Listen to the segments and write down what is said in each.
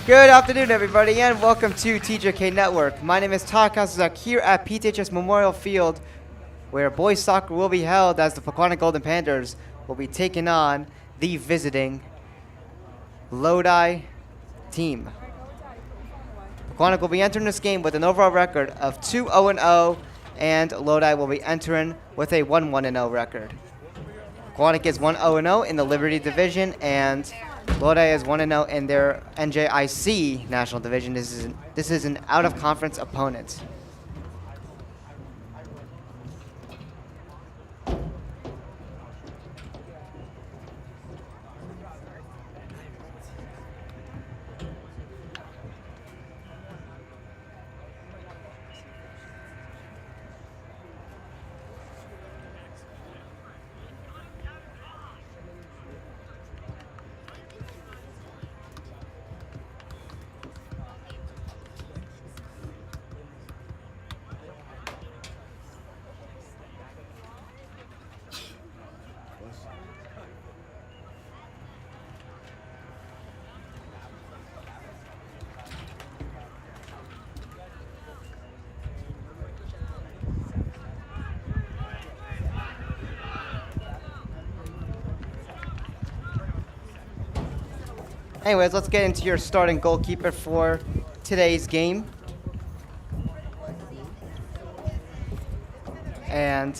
Good afternoon, everybody, and welcome to TJK Network. My name is Todd Kazuzak here at PTHS Memorial Field, where boys soccer will be held as the Pequannock Golden Panthers will be taking on the visiting Lodi team. Pequannock will be entering this game with an overall record of 2-0-0, and Lodi will be entering with a 1-1-0 record. Pequannock is 1-0-0 in the Liberty Division, and Lodi is 1-0 in their NJIC National Division. This is an out-of-conference opponent. Anyways, let's get into your starting goalkeeper for today's game. And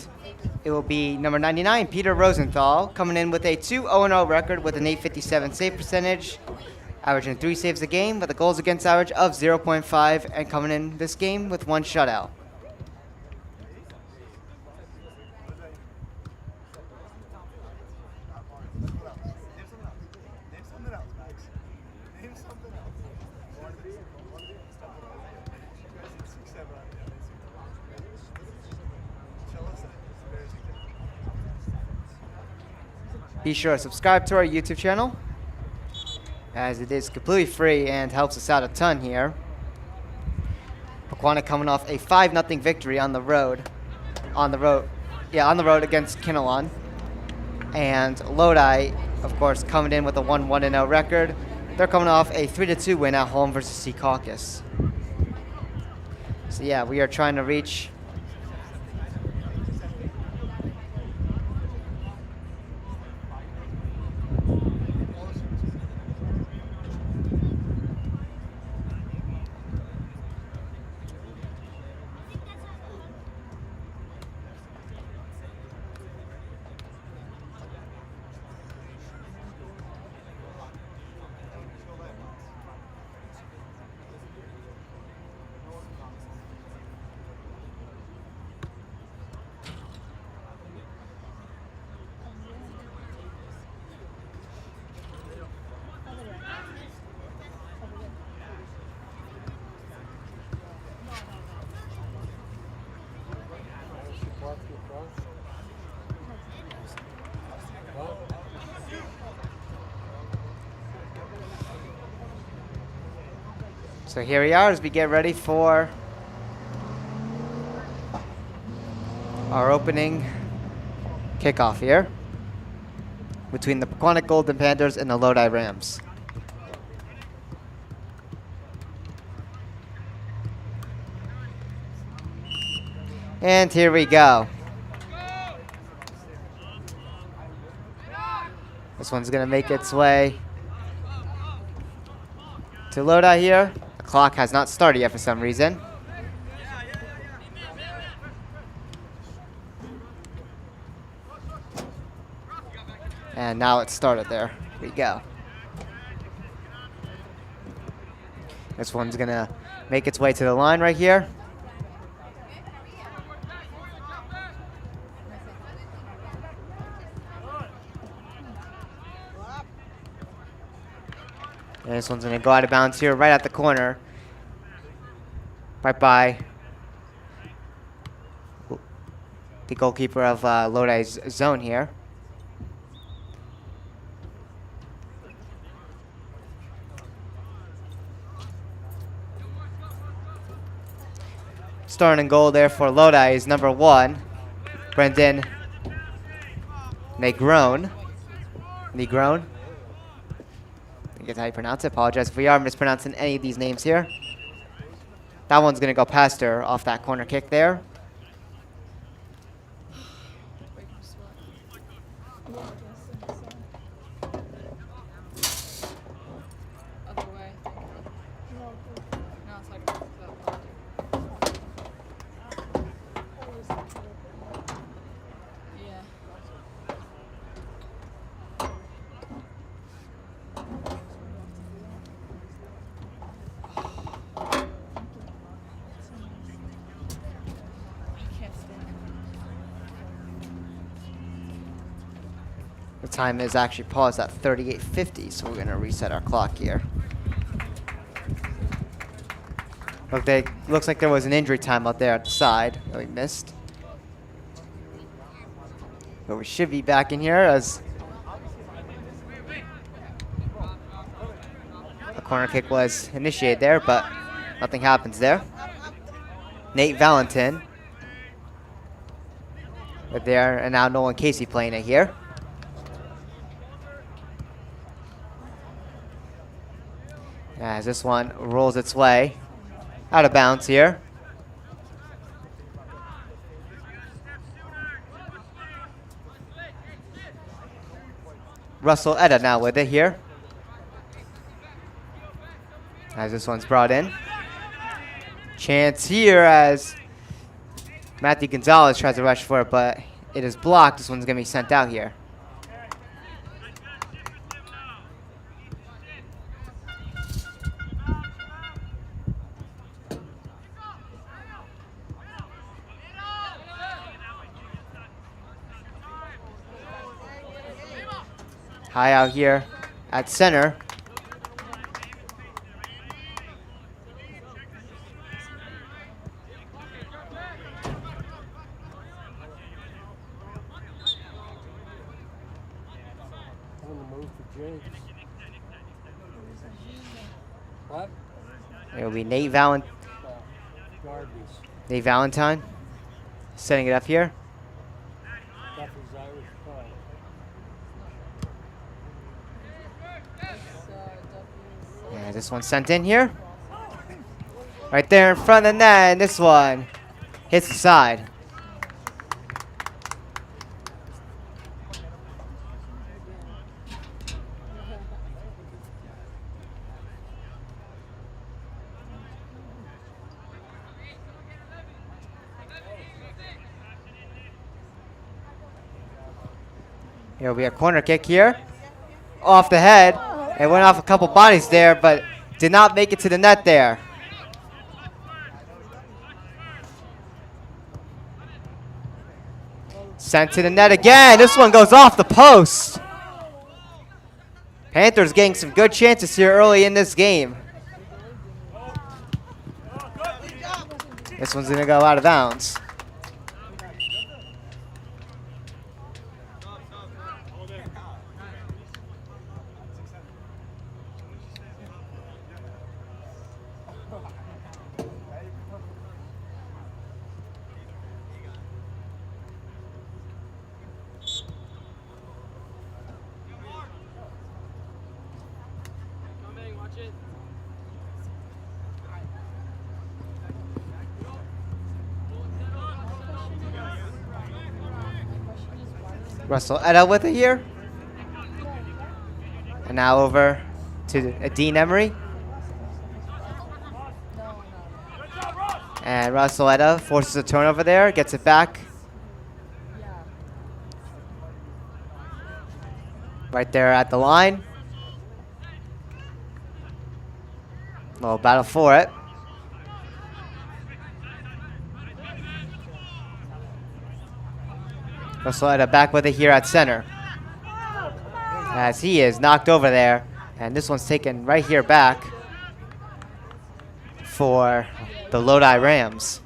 it will be number 99, Peter Rosenthal, coming in with a 2-0-0 record with an 857 save percentage, averaging 3 saves a game with a goals against average of 0.5, and coming in this game with 1 shutout. Be sure to subscribe to our YouTube channel, as it is completely free and helps us out a ton here. Pequannock coming off a 5-0 victory on the road against Kinnelon. And Lodi, of course, coming in with a 1-1-0 record. They're coming off a 3-2 win at home versus Sea Caucus. So yeah, we are trying to reach So here we are as we get ready for our opening kickoff here between the Pequannock Golden Panthers and the Lodi Rams. And here we go. This one's going to make its way to Lodi here. The clock has not started yet for some reason. And now it started there. Here we go. This one's going to make its way to the line right here. And this one's going to go out of bounds here right at the corner. Right by the goalkeeper of Lodi's zone here. Starting goal there for Lodi is number 1, Brendan Negron. I guess how you pronounce it. Apologize if we are mispronouncing any of these names here. That one's going to go past her off that corner kick there. The time is actually paused at 38:50, so we're going to reset our clock here. Looks like there was an injury time out there at the side that we missed. But we should be back in here as a corner kick was initiated there, but nothing happens there. Nate Valentin. But there, and now Nolan Casey playing it here. As this one rolls its way out of bounds here. Russell Etta now with it here. As this one's brought in. Chance here as Matthew Gonzalez tries to rush for it, but it is blocked. This one's going to be sent out here. High out here at center. What? It'll be Nate Valentine setting it up here. Yeah, this one's sent in here. Right there in front of the net, and this one hits the side. It'll be a corner kick here. Off the head. It went off a couple bodies there, but did not make it to the net there. Sent to the net again. This one goes off the post. Panthers getting some good chances here early in this game. This one's going to go out of bounds. Russell Etta with it here. And now over to Dean Emery. And Russell Etta forces a turnover there, gets it back. Right there at the line. Little battle for it. Russell Etta back with it here at center. As he is knocked over there. And this one's taken right here back for the Lodi Rams.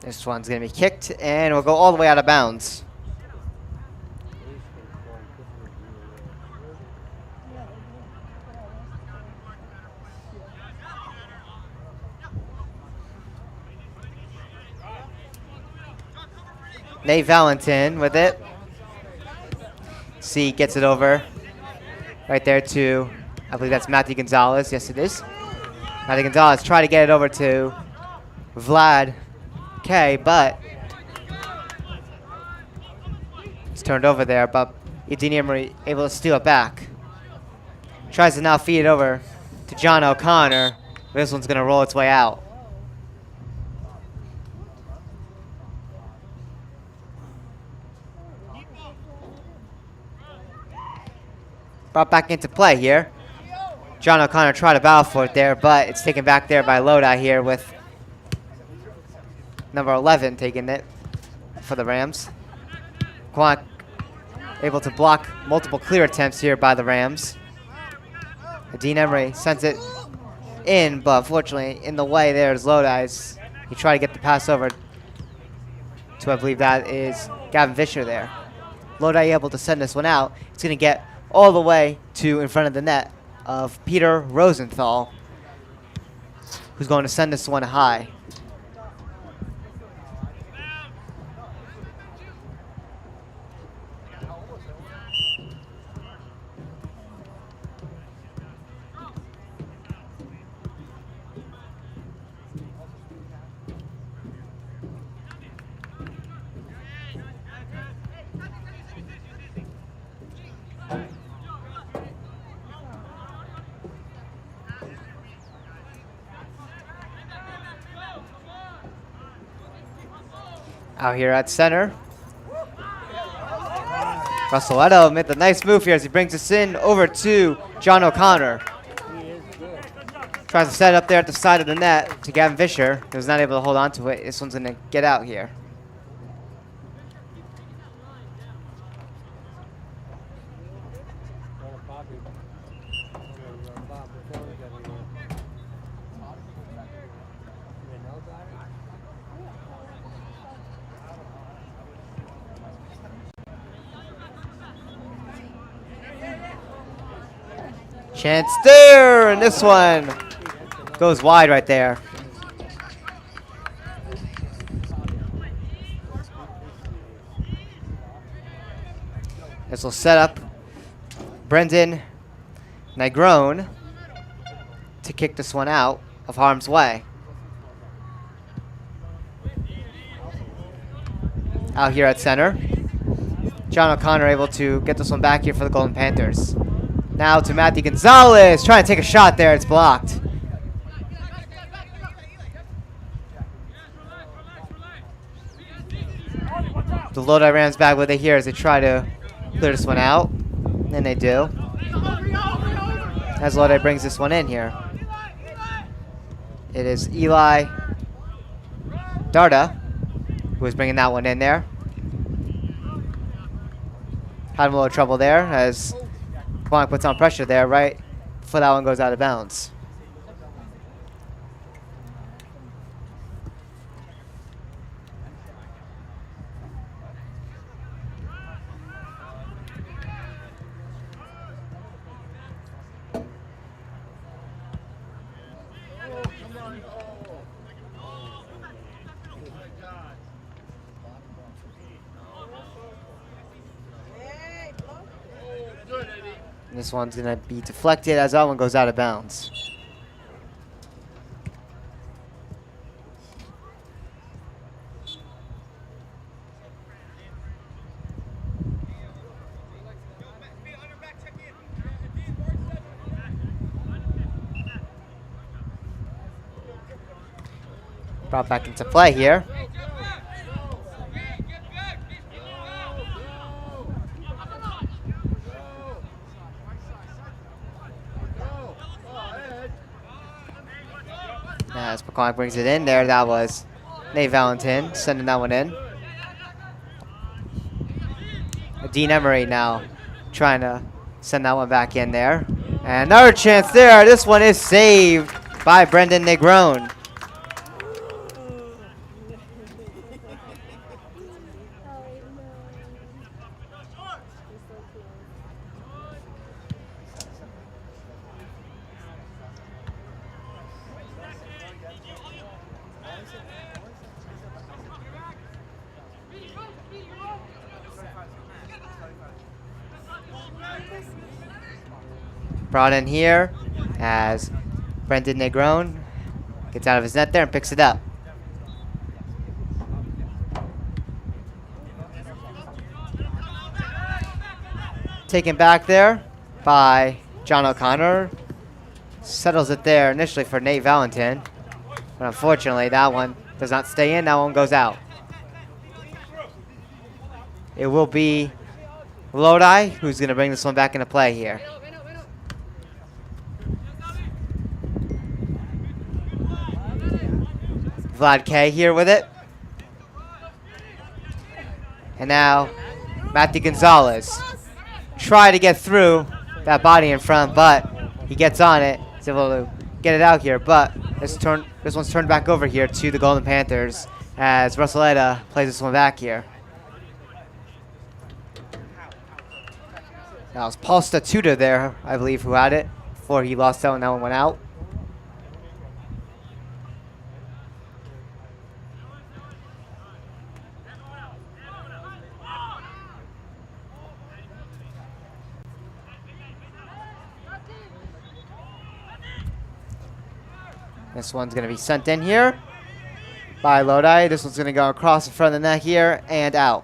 This one's going to be kicked and will go all the way out of bounds. Nate Valentin with it. C gets it over right there to, I believe that's Matthew Gonzalez. Yes, it is. Matthew Gonzalez try to get it over to Vlad K, but it's turned over there, but Edini Emery able to steal it back. Tries to now feed it over to John O'Connor. This one's going to roll its way out. Brought back into play here. John O'Connor tried to battle for it there, but it's taken back there by Lodi here with number 11 taking it for the Rams. Pequannock able to block multiple clear attempts here by the Rams. Dean Emery sends it in, but unfortunately in the way there is Lodi's. He tried to get the pass over to, I believe that is Gavin Vischer there. Lodi able to send this one out. It's going to get all the way to in front of the net of Peter Rosenthal, who's going to send this one high. Out here at center. Russell Edo made the nice move here as he brings this in over to John O'Connor. Tries to set it up there at the side of the net to Gavin Vischer. He was not able to hold on to it. This one's going to get out here. Chance there, and this one goes wide right there. This will set up Brendan Negron to kick this one out of harm's way. Out here at center. John O'Connor able to get this one back here for the Golden Panthers. Now to Matthew Gonzalez, trying to take a shot there, it's blocked. The Lodi Rams back with it here as they try to clear this one out, and they do. As Lodi brings this one in here. It is Eli Darda who is bringing that one in there. Had him a little trouble there as Pequannock puts on pressure there right before that one goes out of bounds. This one's going to be deflected as that one goes out of bounds. Brought back into play here. As Pequannock brings it in there, that was Nate Valentin sending that one in. Dean Emery now trying to send that one back in there. And another chance there. This one is saved by Brendan Negron. Brought in here as Brendan Negron gets out of his net there and picks it up. Taken back there by John O'Connor. Settles it there initially for Nate Valentin. But unfortunately, that one does not stay in. That one goes out. It will be Lodi who's going to bring this one back into play here. Vlad K here with it. And now Matthew Gonzalez. Try to get through that body in front, but he gets on it. He's able to get it out here, but this one's turned back over here to the Golden Panthers as Russelletta plays this one back here. That was Paul Statuta there, I believe, who had it before he lost out and that one went out. This one's going to be sent in here by Lodi. This one's going to go across the front of the net here and out.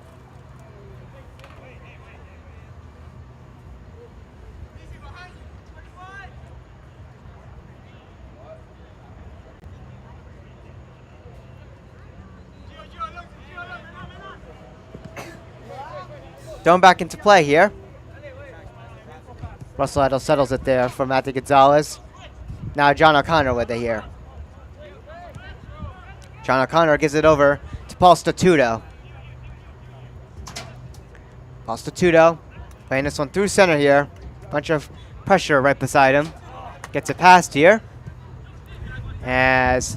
Going back into play here. Russell Edel settles it there for Matthew Gonzalez. Now John O'Connor with it here. John O'Connor gives it over to Paul Statuto. Paul Statuto playing this one through center here. Bunch of pressure right beside him. Gets it past here. As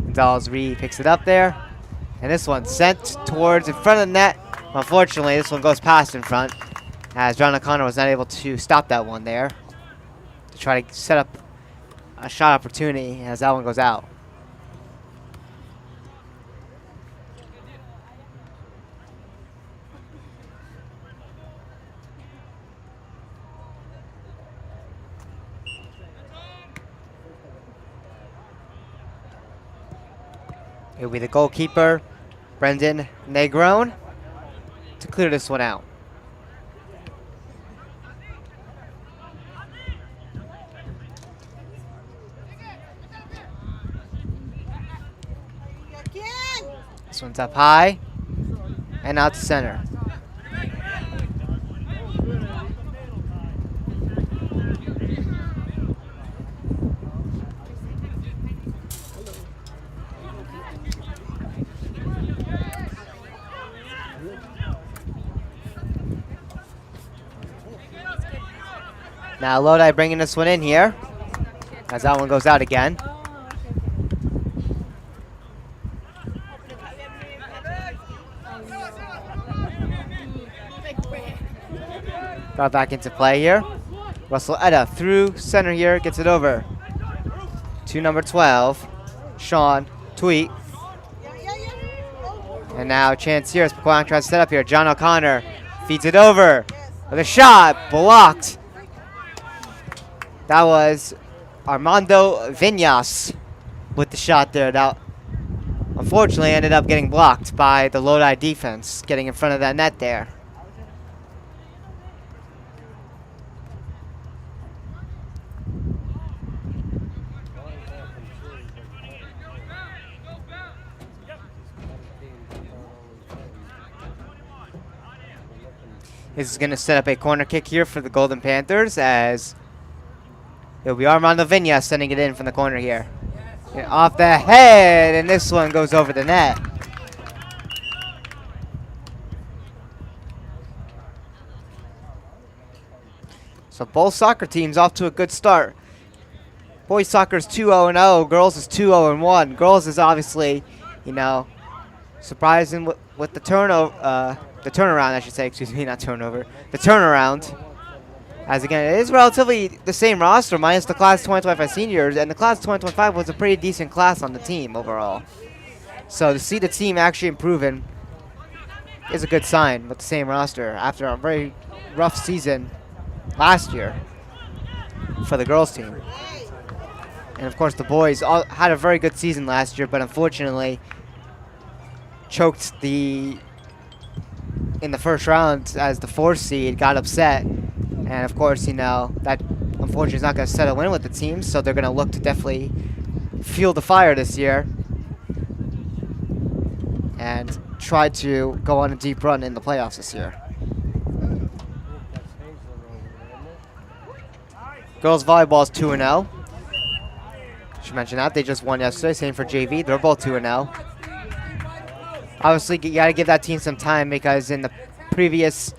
Gonzalez picks it up there. And this one sent towards in front of the net. Unfortunately, this one goes past in front. As John O'Connor was not able to stop that one there. To try to set up a shot opportunity as that one goes out. It will be the goalkeeper, Brendan Negron, to clear this one out. This one's up high and out to center. Now Lodi bringing this one in here as that one goes out again. Got back into play here. Russell Etta through center here, gets it over to number 12, Sean Tweet. And now a chance here as Pequannock tries to set up here. John O'Connor feeds it over with a shot, blocked. That was Armando Viñas with the shot there. That unfortunately ended up getting blocked by the Lodi defense, getting in front of that net there. This is going to set up a corner kick here for the Golden Panthers as it'll be Armando Viñas sending it in from the corner here. And off the head, and this one goes over the net. So both soccer teams off to a good start. Boys soccer is 2-0-0, girls is 2-0-1. Girls is obviously, you know, surprising with the turnover. The turnaround, I should say, excuse me, not turnover. The turnaround. As again, it is relatively the same roster, minus the class 2025 seniors, and the class 2025 was a pretty decent class on the team overall. So to see the team actually improving is a good sign with the same roster after a very rough season last year. for the girls team. And of course, the boys all had a very good season last year, but unfortunately choked in the first round as the 4th seed, got upset. And of course, you know, that unfortunately is not going to settle in with the team, so they're going to look to definitely fuel the fire this year and try to go on a deep run in the playoffs this year. Girls volleyball is 2-0. Should mention that they just won yesterday. Same for JV. They're both 2-0. Obviously, you got to give that team some time because in the previous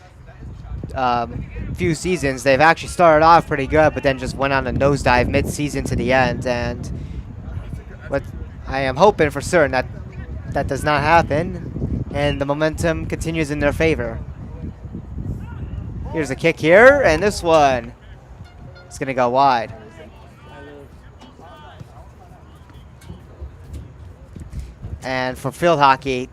few seasons, they've actually started off pretty good, but then just went on a nosedive mid-season to the end. And what I am hoping for certain that does not happen, and the momentum continues in their favor. Here's a kick here, and this one is going to go wide. And for field hockey,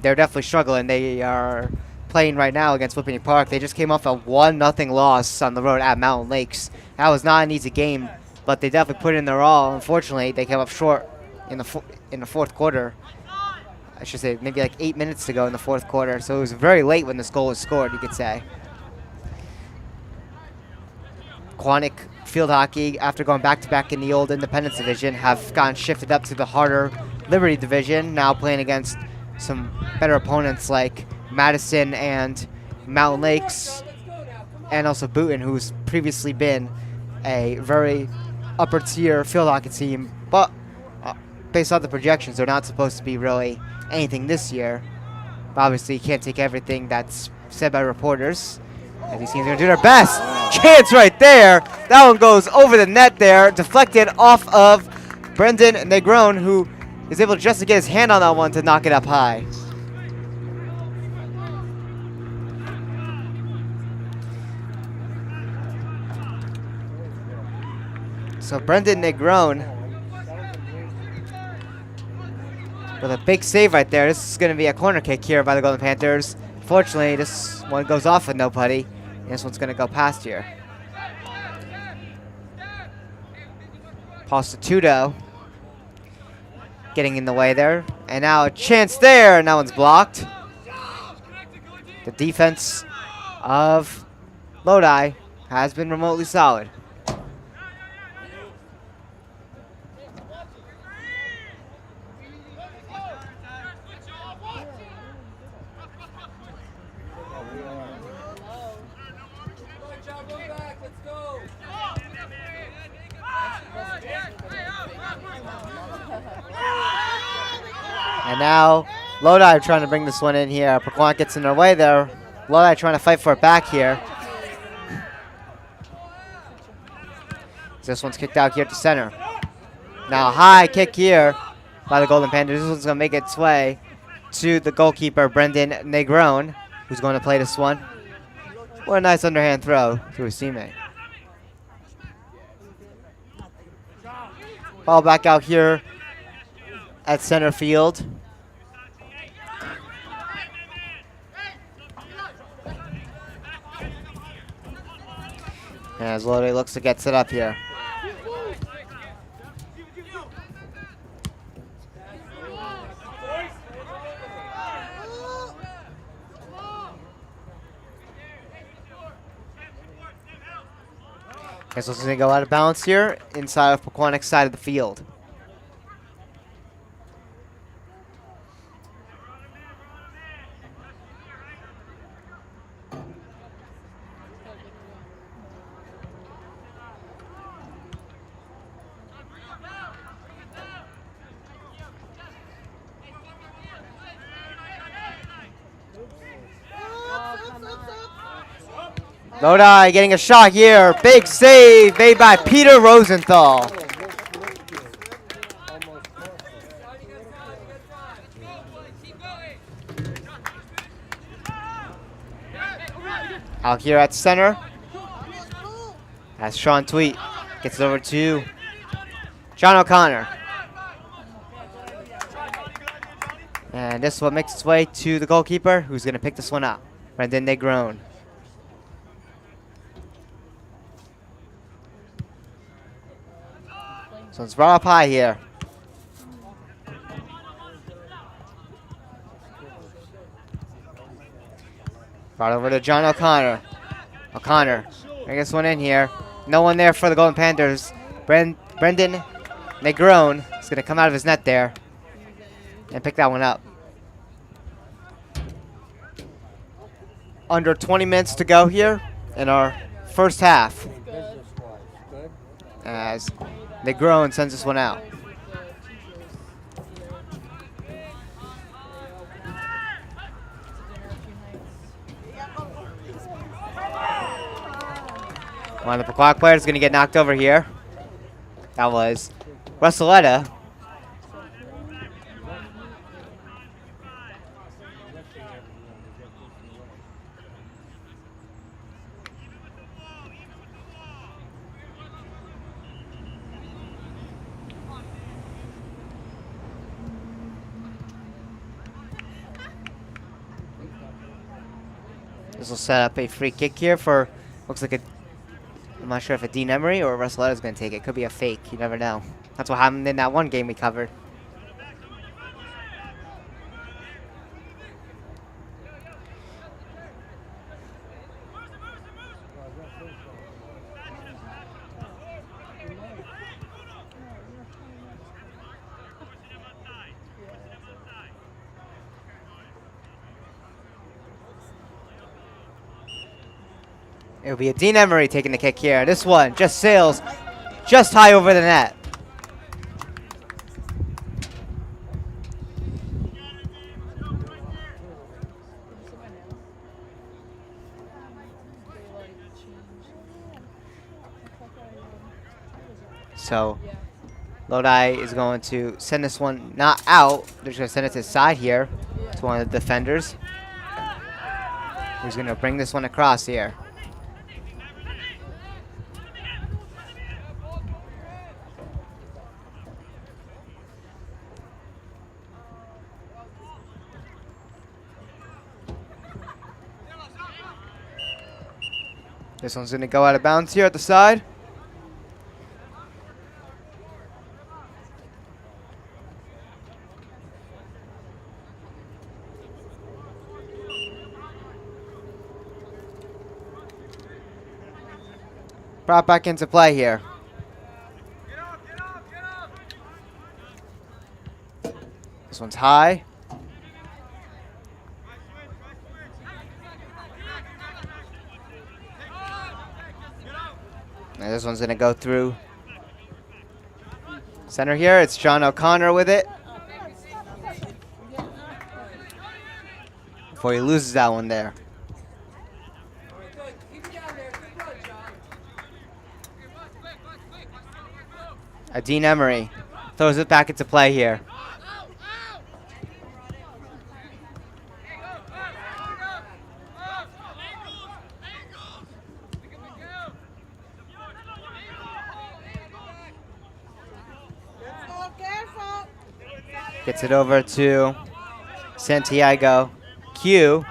they're definitely struggling. They are playing right now against Whippany Park. They just came off a 1-0 loss on the road at Mountain Lakes. That was not an easy game, but they definitely put in their all. Unfortunately, they came up short in the fourth quarter. I should say maybe like 8 minutes to go in the fourth quarter. So it was very late when this goal was scored, you could say. Pequannock field hockey, after going back-to-back in the old Independence Division, have gotten shifted up to the harder Liberty Division, now playing against some better opponents like Madison and Mountain Lakes, and also Boonton, who's previously been a very upper-tier field hockey team, but based on the projections, they're not supposed to be really anything this year. But obviously, you can't take everything that's said by reporters, as these teams are going to do their best. Chance right there. That one goes over the net there, deflected off of Brendan Negron, who is able just to get his hand on that one to knock it up high. So Brendan Negron with a big save right there. This is going to be a corner kick here by the Golden Panthers. Fortunately, this one goes off with nobody, and this one's going to go past here. Prostituto getting in the way there, and now a chance there, and that one's blocked. The defense of Lodi has been remotely solid. And now Lodi trying to bring this one in here. Pequannock gets in their way there. Lodi trying to fight for it back here. This one's kicked out here to center. Now high kick here by the Golden Panthers. This one's going to make its way to the goalkeeper, Brendan Negron, who's going to play this one. What a nice underhand throw to his teammate. Ball back out here at center field. As Lodi looks to get set up here. Guess this is going to go out of balance here inside of Pequannock's side of the field. Lodi getting a shot here. Big save made by Peter Rosenthal. Out here at center, as Sean Tweet gets it over to John O'Connor. And this one makes its way to the goalkeeper, who's going to pick this one up, Brendan Negron. So it's brought up high here. Brought over to John O'Connor. O'Connor, bring this one in here. No one there for the Golden Panthers. Brendan Negrone is going to come out of his net there and pick that one up. Under 20 minutes to go here in our first half, as Negrone sends this one out. One of the Pequannock players is going to get knocked over here. That was Russelletta. This will set up a free kick here for, looks like a, I'm not sure if a Dean Emery or Russelletta is going to take it. Could be a fake. You never know. That's what happened in that one game we covered. It'll be a Dean Emery taking the kick here. This one just sails just high over the net. So Lodi is going to send this one not out. They're just going to send it to the side here to one of the defenders, who's going to bring this one across here. This one's going to go out of bounds here at the side. Brought back into play here. This one's high. And this one's going to go through center here. It's John O'Connor with it. Before he loses that one there. Dean Emery throws it back into play here. Gets it over to Santiago Q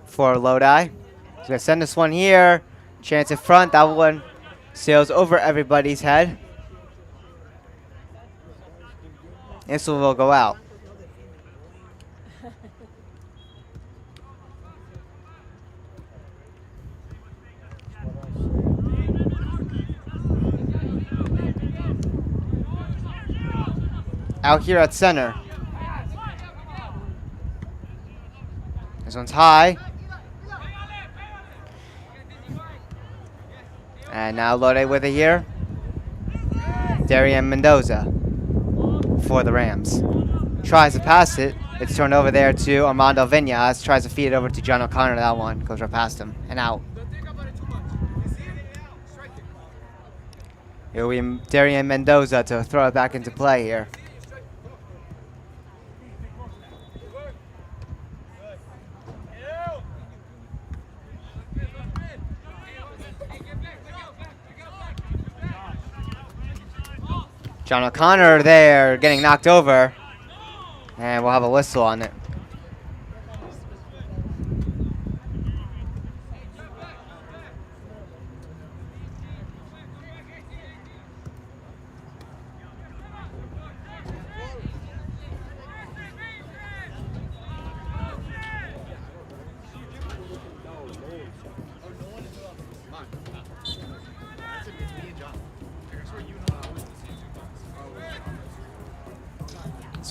for Lodi. He's going to send this one here. Chance in front. That one sails over everybody's head. This one will go out. Out here at center. This one's high. And now Lodi with it here. Darian Mendoza for the Rams. Tries to pass it. It's turned over there to Armando Viñas. Tries to feed it over to John O'Connor. That one goes right past him and out. It will be Darian Mendoza to throw it back into play here. John O'Connor there getting knocked over, and we'll have a whistle on it.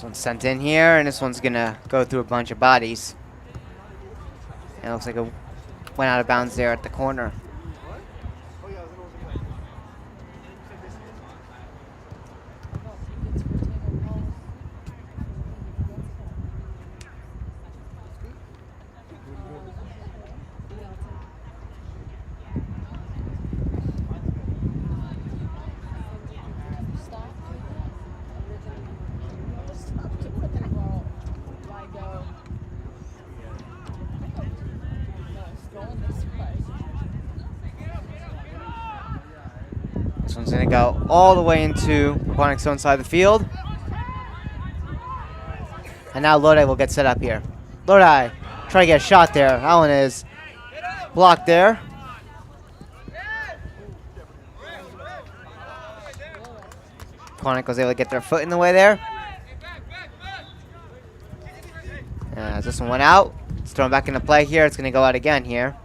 This one's sent in here, and this one's gonna go through a bunch of bodies. And it looks like it went out of bounds there at the corner. This one's going to go all the way into Pequannock's own side of the field. And now Lodi will get set up here. Lodi try to get a shot there. That one is blocked there. Pequannock was able to get their foot in the way there. As this one went out, it's thrown back into play here. It's going to go out again here.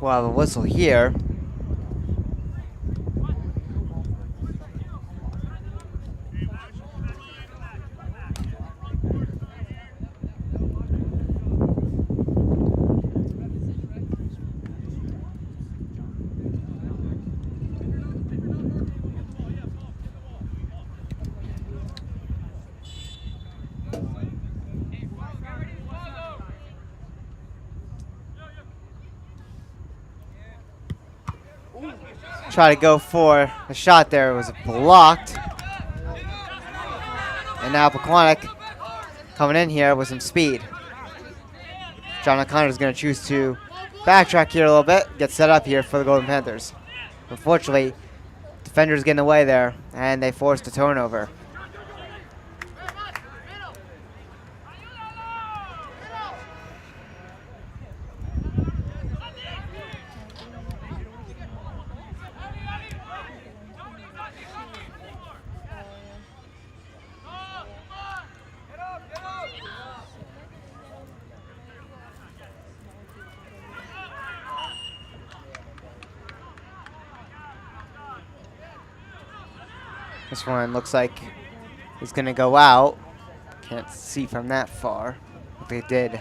We'll have a whistle here. Try to go for a shot there. It was blocked. And now Pequannock coming in here with some speed. John O'Connor is going to choose to backtrack here a little bit, get set up here for the Golden Panthers. Unfortunately, defenders getting away there, and they forced a turnover. This one looks like it's going to go out. Can't see from that far, but they did.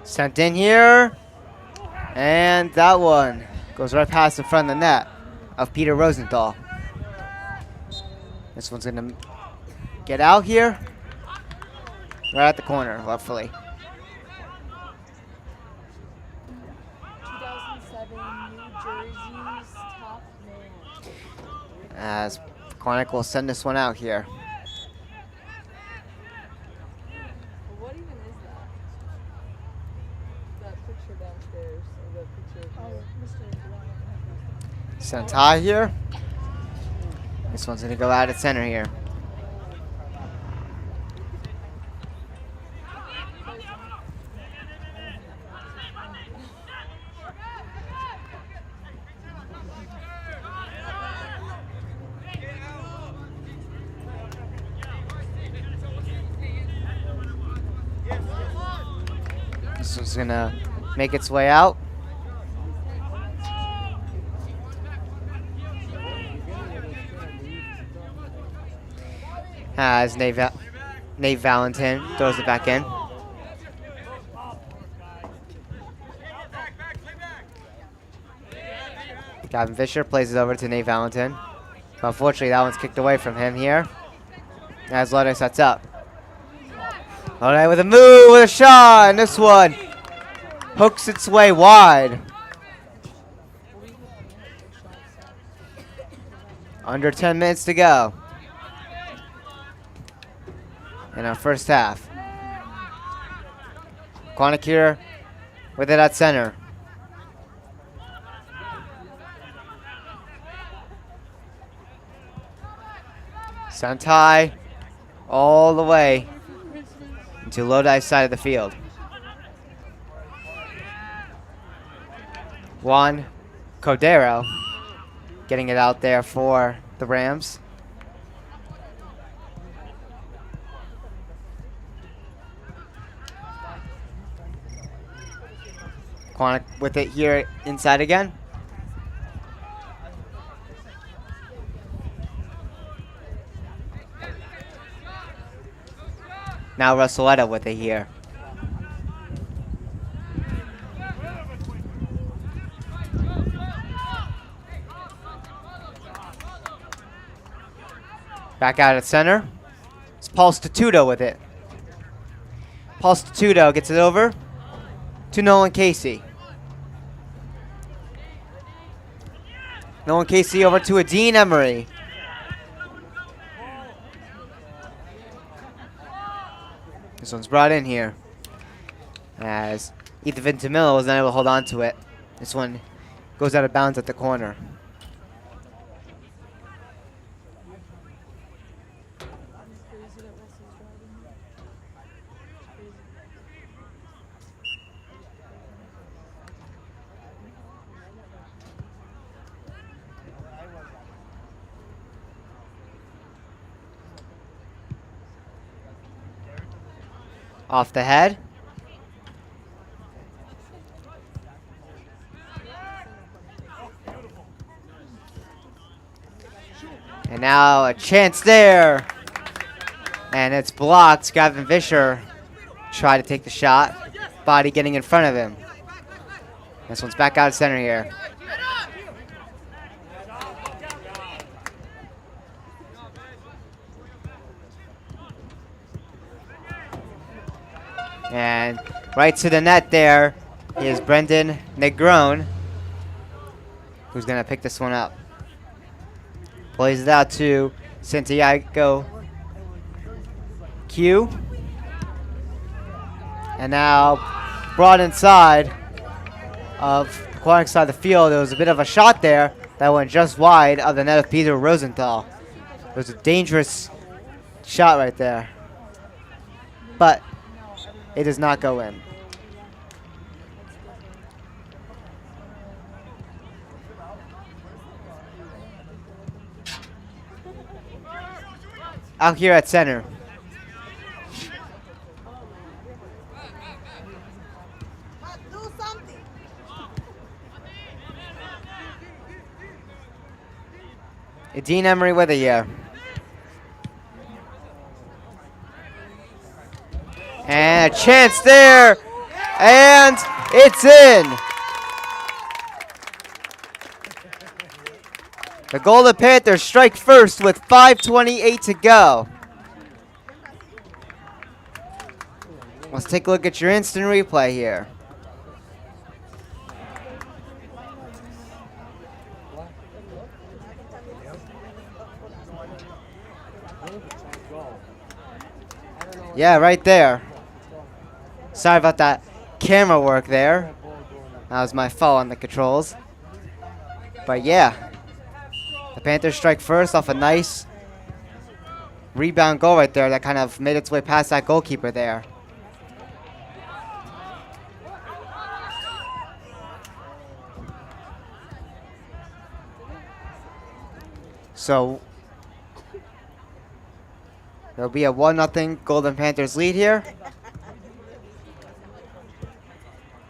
Sent in here, and that one goes right past the front of the net of Peter Rosenthal. This one's gonna get out here, right at the corner, hopefully. 2007 New Jersey's top man. As Pequannock will send this one out here. What even is that? That picture downstairs, or the picture of Sent high here. This one's gonna go out at center here. This one's gonna make its way out. As Nate Valentin throws it back in. Gavin Fisher plays it over to Nate Valentin. But unfortunately, that one's kicked away from him here. As Lodi sets up. Lodi with a move, with a shot, and this one hooks its way wide. Under 10 minutes to go in our first half. Pequannock here with it at center. Sent high all the way into Lodi's side of the field. Juan Cordero getting it out there for the Rams. Pequannock with it here inside again. Now Russelletta with it here. Back out at center. It's Paul Statuto with it. Paul Statuto gets it over to Nolan Casey. Nolan Casey over to a Dean Emery. This one's brought in here as Ethan Ventimilla was not able to hold on to it. This one goes out of bounds at the corner. Off the head. And now a chance there. And it's blocked. Gavin Fisher tried to take the shot. Body getting in front of him. This one's back out of center here. And right to the net there is Brendan Negron, who's going to pick this one up. Plays it out to Santiago Q. And now brought inside of Pequannock side of the field. There was a bit of a shot there that went just wide of the net of Peter Rosenthal. It was a dangerous shot right there. But it does not go in. Out here at center. Dean Emery with it here. And a chance there, and it's in. The Golden Panthers strike first with 5:28 to go. Let's take a look at your instant replay here. Yeah, right there. Sorry about that camera work there. That was my fault on the controls. But yeah, the Panthers strike first off a nice rebound goal right there that kind of made its way past that goalkeeper there. So there'll be a 1-0 Golden Panthers lead here.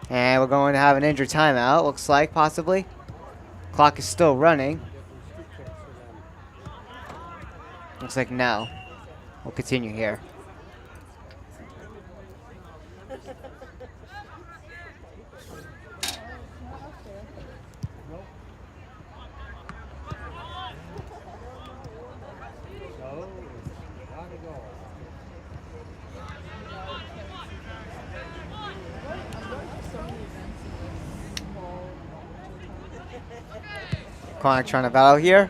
And we're going to have an injured timeout, looks like, possibly. Clock is still running. Looks like no. We'll continue here. Pequannock trying to battle here.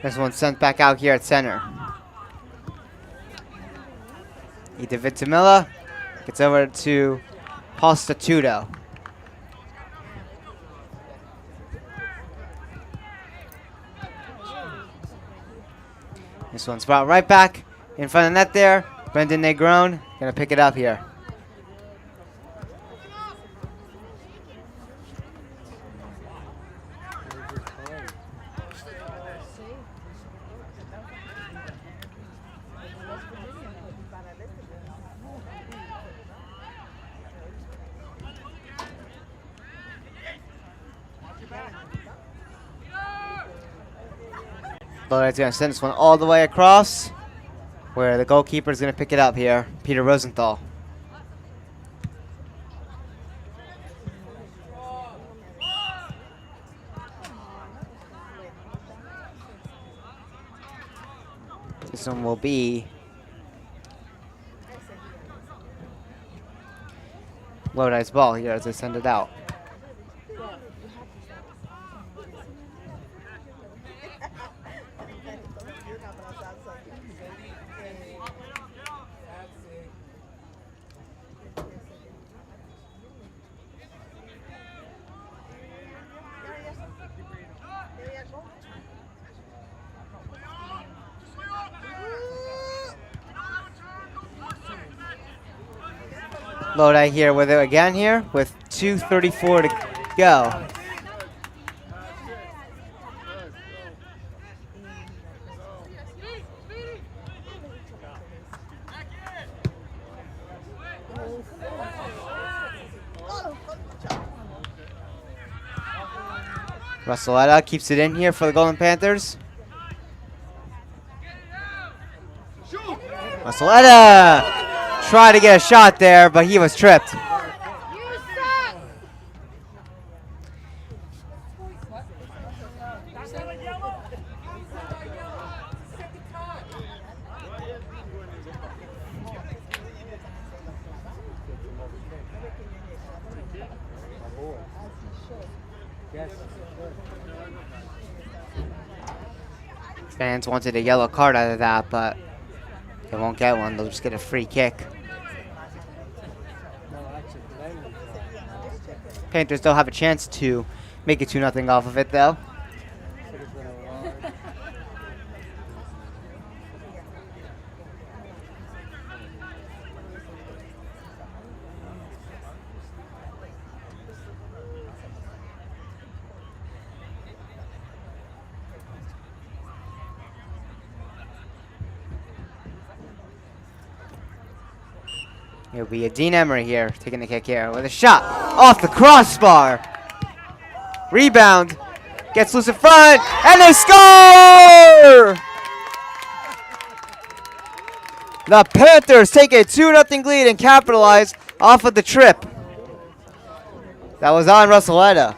This one sent back out here at center. Ida Vitamilla gets over to Postituto. This one's brought right back in front of the net there. Brendan Negron gonna pick it up here. Lodi's going to send this one all the way across, where the goalkeeper is going to pick it up here, Peter Rosenthal. This one will be Lodi's ball here as they send it out. Lodi here with it again here with 2:34 to go. Russelletta keeps it in here for the Golden Panthers. Russelletta tried to get a shot there, but he was tripped. Fans wanted a yellow card out of that, but they won't get one. They'll just get a free kick. Panthers don't have a chance to make it 2-0 off of it, though. It'll be a Dean Emery here, taking the kick here with a shot off the crossbar. Rebound, gets loose in front, and they score! The Panthers take a 2-0 lead and capitalize off of the trip. That was on Russelletta.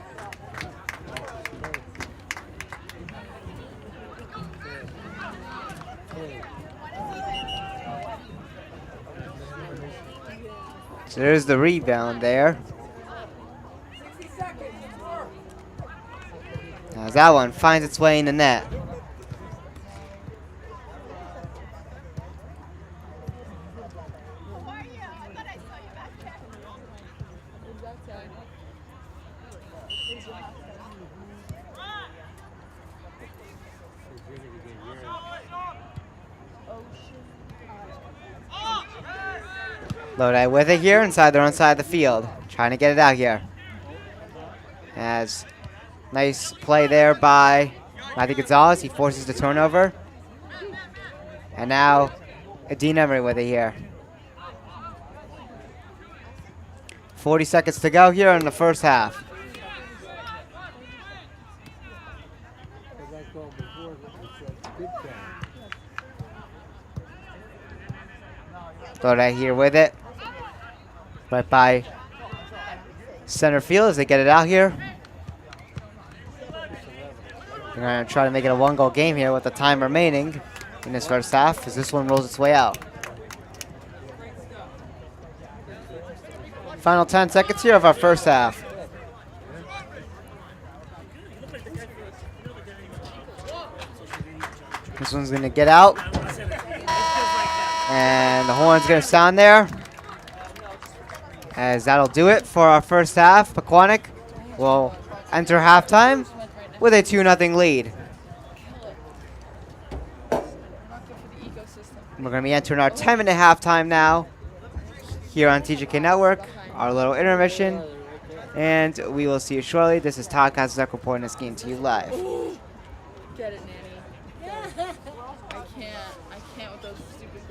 So there's the rebound there. As that one finds its way in the net. Lodi with it here inside their own side of the field. Trying to get it out here. As nice play there by Matthew Gonzalez. He forces the turnover. And now Dean Emery with it here. 40 seconds to go here in the first half. Lodi here with it. Right by center field as they get it out here. They're going to try to make it a one-goal game here with the time remaining in this first half as this one rolls its way out. Final 10 seconds here of our first half. This one's going to get out. And the horn's going to sound there. As that'll do it for our first half. Pequannock will enter halftime with a 2-0 lead. We're going to be entering our 10-minute halftime now here on TJK Network, our little intermission. And we will see you shortly. This is Todd Kazak reporting this game to you live. Get it, Nanny. I can't with those stupid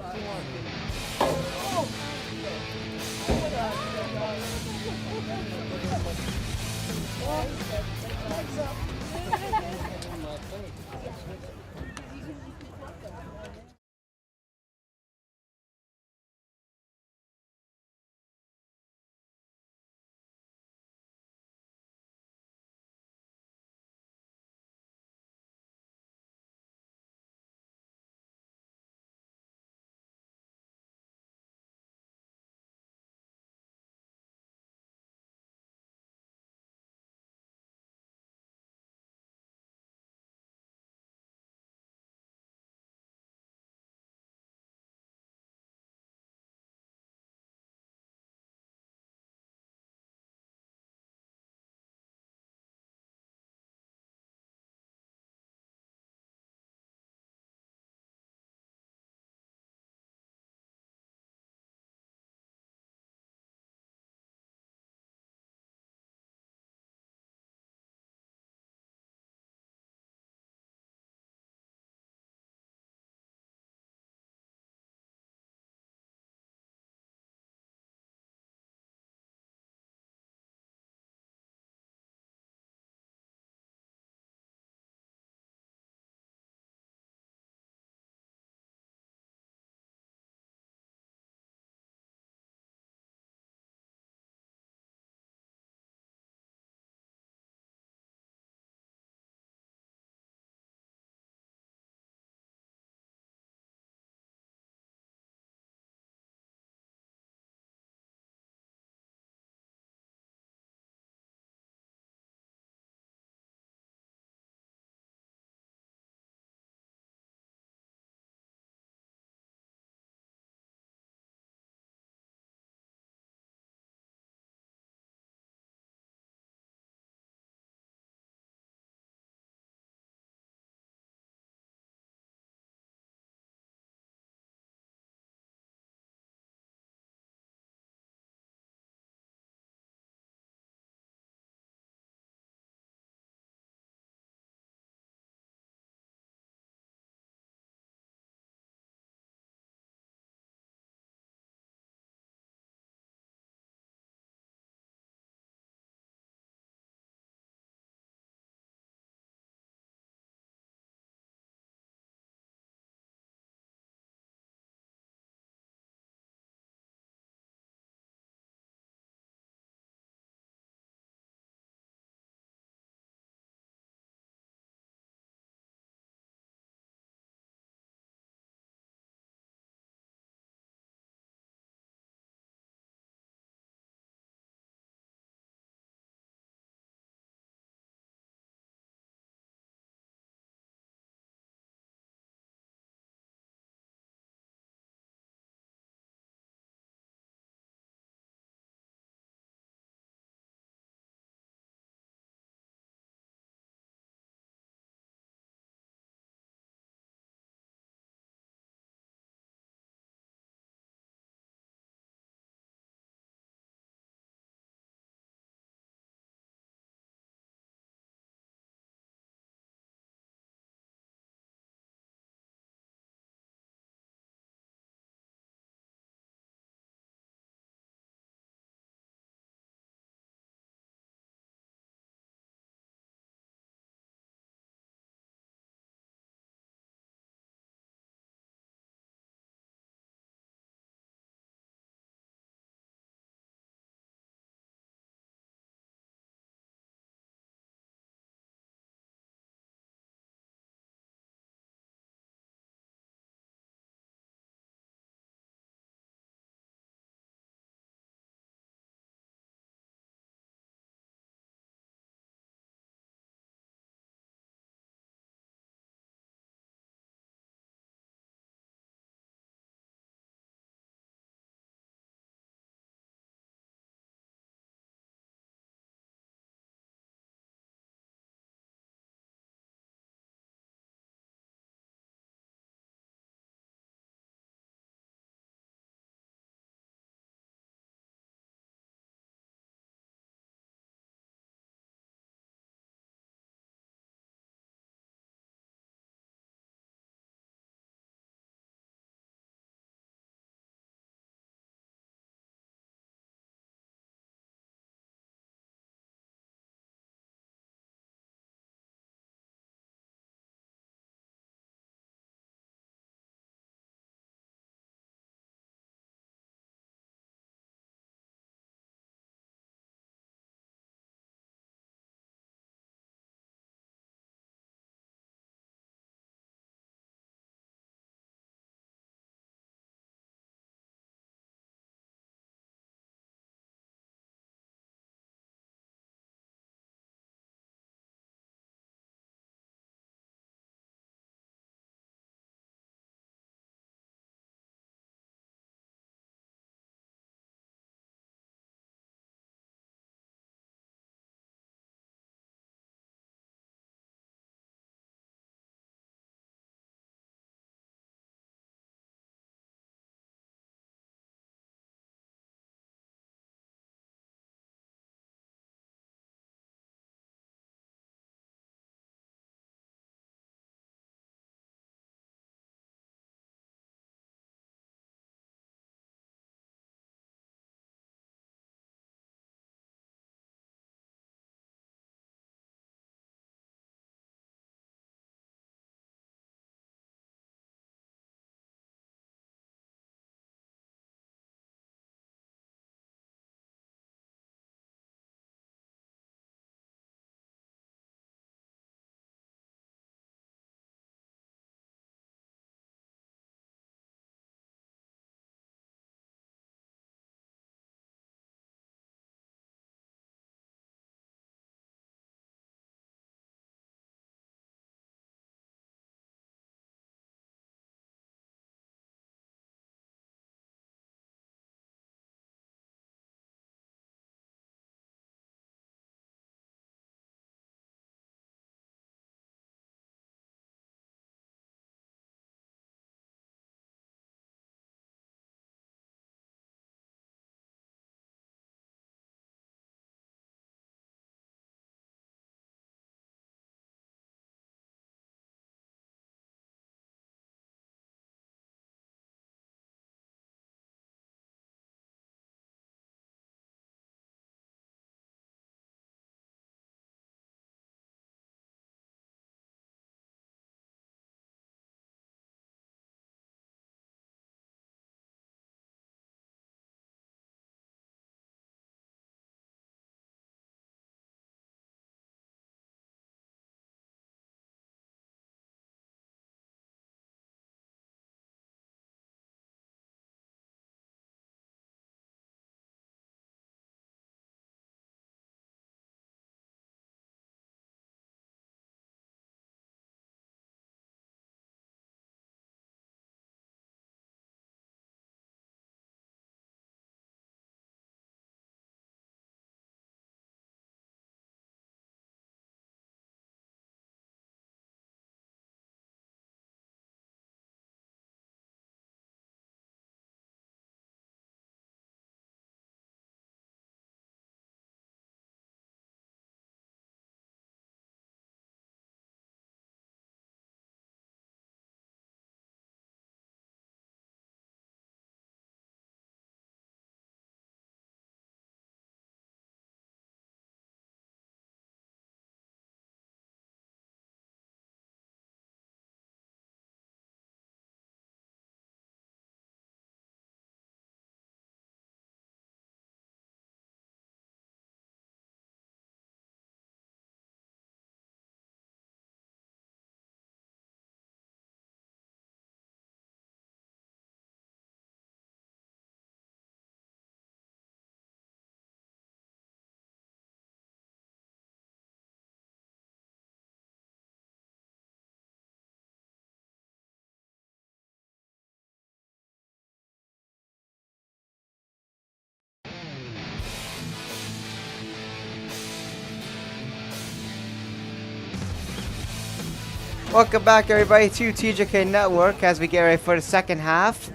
Welcome back, everybody, to TJK Network as we get ready for the second half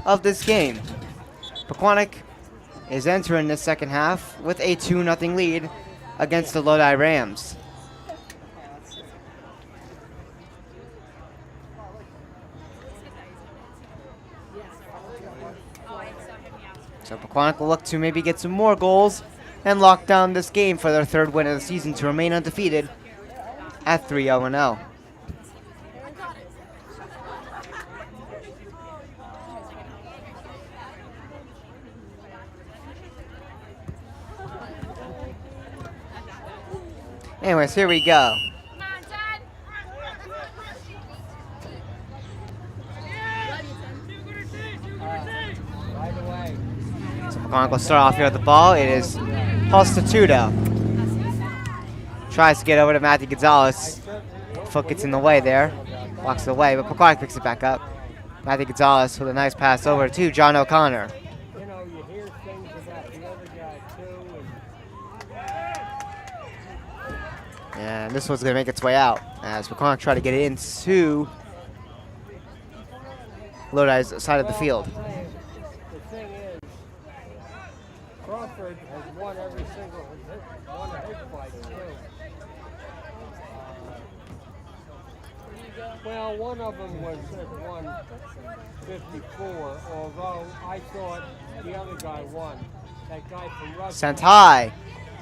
of this game. Pequannock is entering the second half with a 2-0 lead against the Lodi Rams. So Pequannock will look to maybe get some more goals and lock down this game for their third win of the season to remain undefeated at 3-0-0. Anyways, here we go. So Pequannock will start off here with the ball. It is Prostituto. Tries to get over to Matthew Gonzalez. Foot gets in the way there. Walks it away, but Pequannock picks it back up. Matthew Gonzalez with a nice pass over to John O'Connor. You know, you hear things about the other guy too. And this one's going to make its way out as Pequannock try to get it into Lodi's side of the field. The thing is, Crawford has won every single one of his fights too. Well, one of them was at 154, although I thought the other guy won. That guy from Russia. Sent high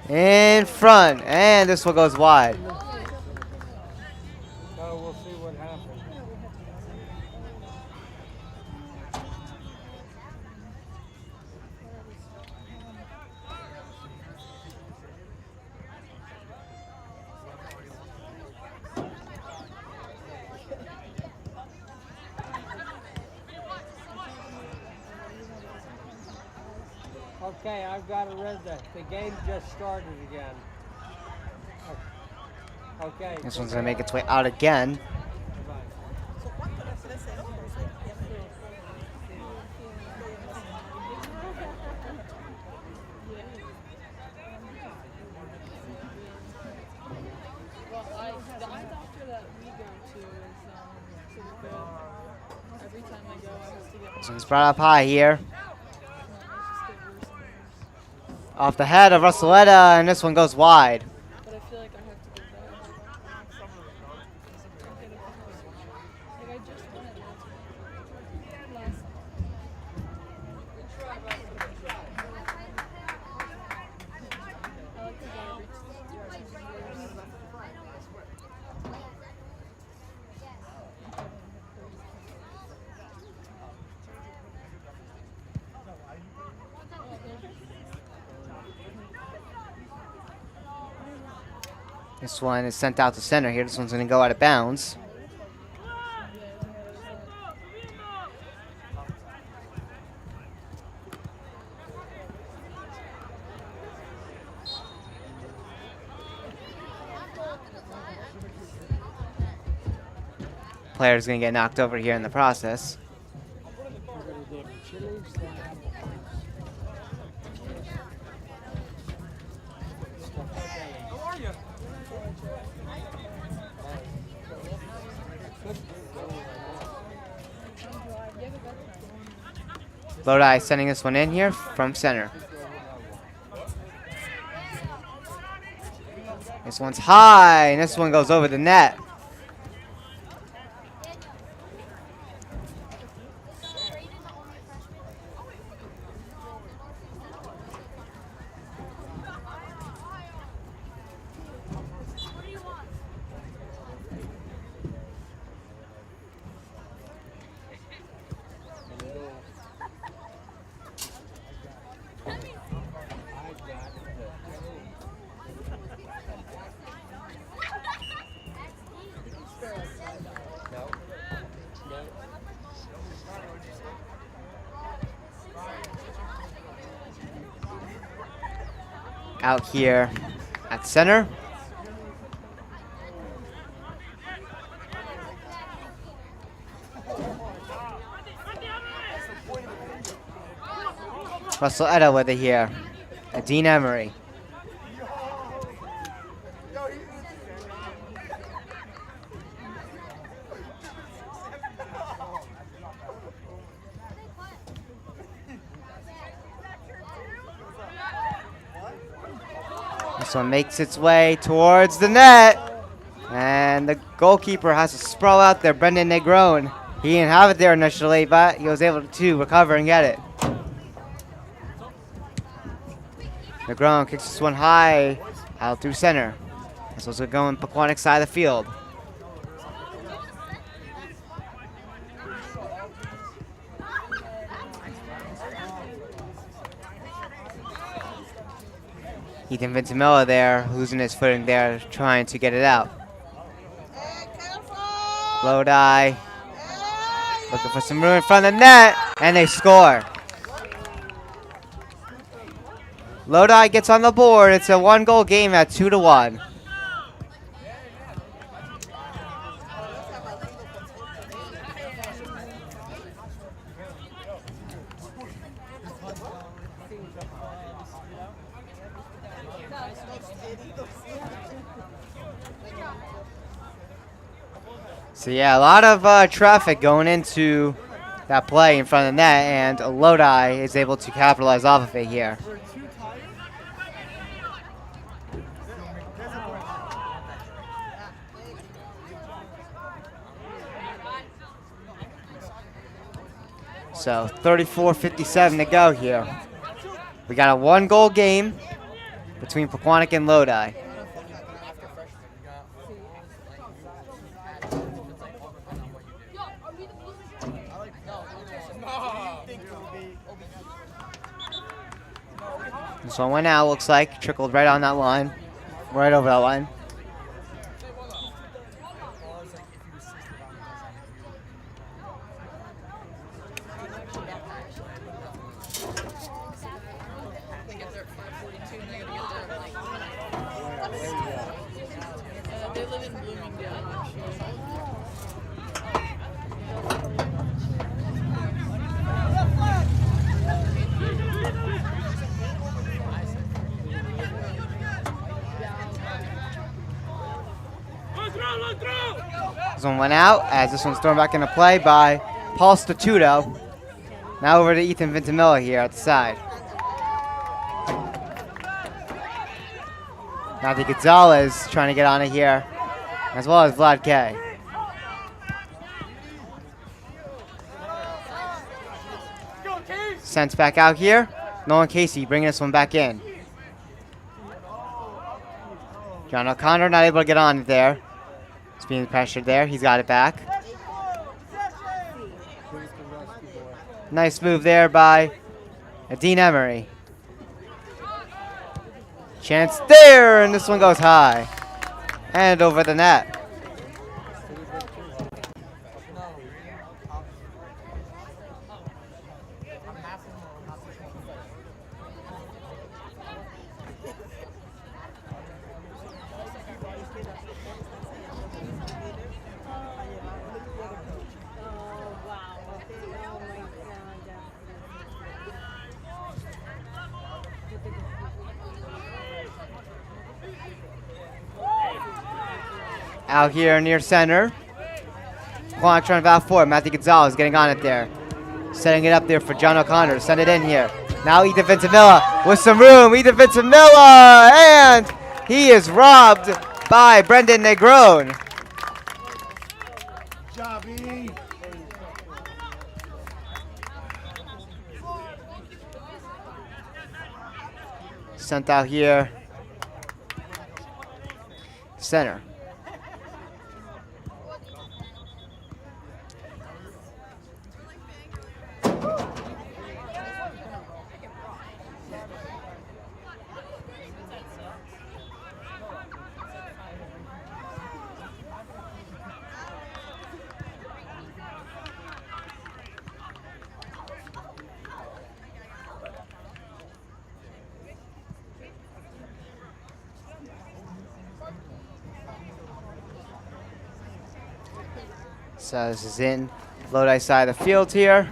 in front, and this one goes wide. So we'll see what happens. Okay, I've got it read that the game just started again. Okay. This one's going to make its way out again. Well, the eye doctor that we go to is super good. Every time I go, I have to get This one's brought up high here. it's just get worse and worse. Off the head of Russelletta, and this one goes wide. But I feel like I have to get better. Like I just won it last I like to go reach the This one is sent out to center here. This one's going to go out of bounds. Player's going to get knocked over here in the process. Lodi sending this one in here from center. This one's high, and this one goes over the net. Out here at center. Russelletta with it here. Dean Emery. This one makes its way towards the net. And the goalkeeper has to sprawl out there, Brendan Negron. He didn't have it there initially, but he was able to recover and get it. Negron kicks this one high out through center. This was going Pequannock side of the field. Ethan Ventimilla there, losing his footing there, trying to get it out. Lodi looking for some room in front of the net, and they score. Lodi gets on the board. It's a 1-goal game at 2-1. So yeah, a lot of traffic going into that play in front of the net, and Lodi is able to capitalize off of it here. So 34:57 to go here. We got a 1-goal game between Pequannock and Lodi. This one went out, looks like. Trickled right on that line. Right over that line. They live in Bloomingdale, actually. This one went out as this one's thrown back into play by Paul Statuto. Now over to Ethan Ventimilla here at the side. Matthew Gonzalez trying to get on it here, as well as Vlad K. Sent back out here. Nolan Casey bringing this one back in. John O'Connor not able to get on it there. He's being pressured there. He's got it back. Nice move there by Dean Emery. Chance there, and this one goes high. And over the net. Out here near center. Pequannock trying to battle forward. Matthew Gonzalez getting on it there. Setting it up there for John O'Connor. Send it in here. Now Ethan Ventimilla with some room. Ethan Ventimilla, and he is robbed by Brendan Negron. Sent out here. Center. So this is in Lodi side of the field here.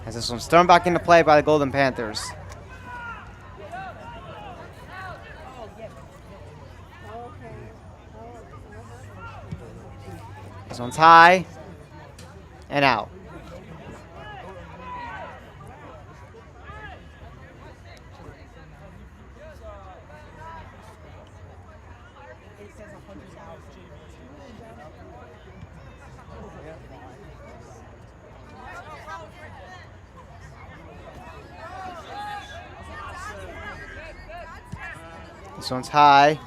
As this one's thrown back into play by the Golden Panthers. This one's high and out. This one's high.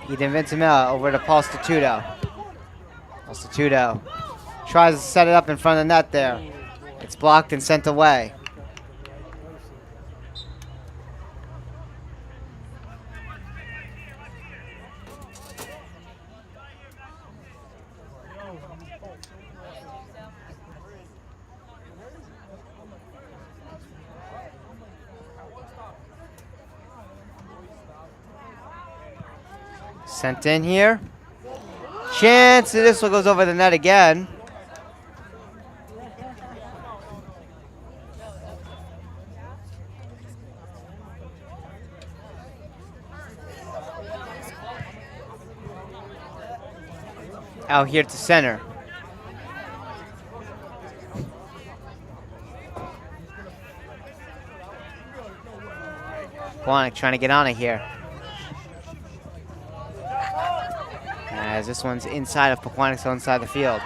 Eden Ventimilla over to Paul Statuto. Paul Statuto tries to set it up in front of the net there. It's blocked and sent away. Sent in here. Chance. This one goes over the net again. Out here to center. Pequannock trying to get on it here. As this one's inside of Pequannock, so inside the field.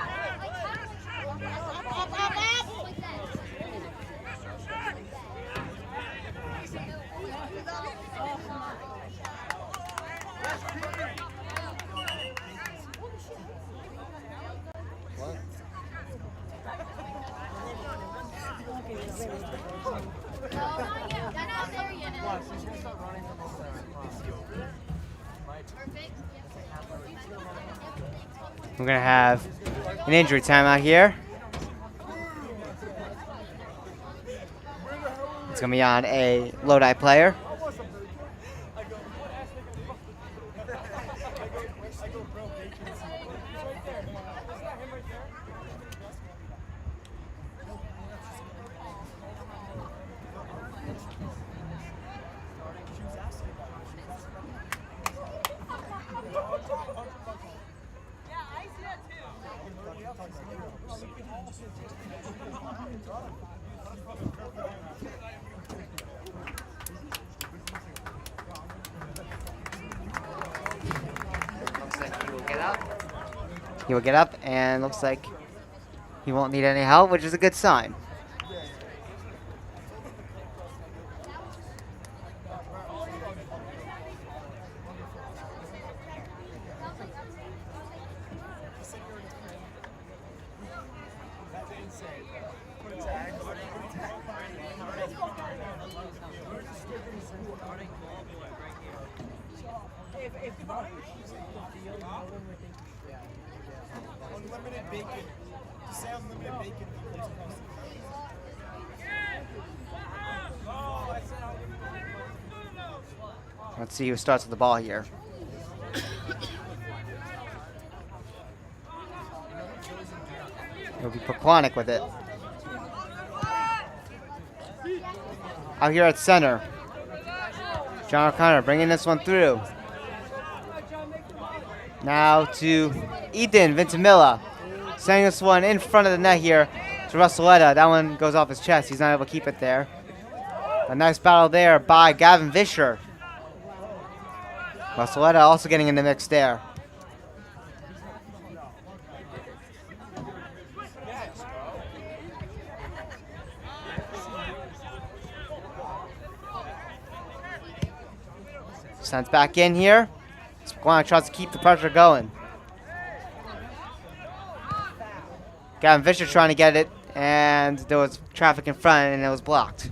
We're going to have an injury timeout here. It's going to be on a Lodi player. He will get up, and looks like he won't need any help, which is a good sign. Let's see who starts with the ball here. It'll be Pequannock with it. Out here at center. John O'Connor bringing this one through. Now to Eden Ventimilla. Sending this one in front of the net here to Russelletta. That one goes off his chest. He's not able to keep it there. A nice battle there by Gavin Vischer. Russelletta also getting in the mix there. Sends back in here. Pequannock tries to keep the pressure going. Gavin Vischer trying to get it, and there was traffic in front, and it was blocked.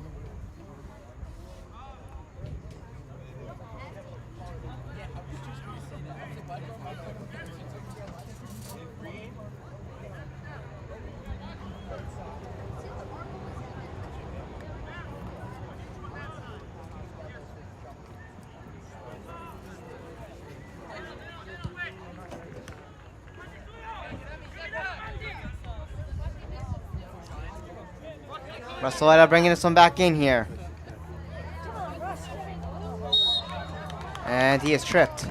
Russelletta bringing this one back in here. And he is tripped.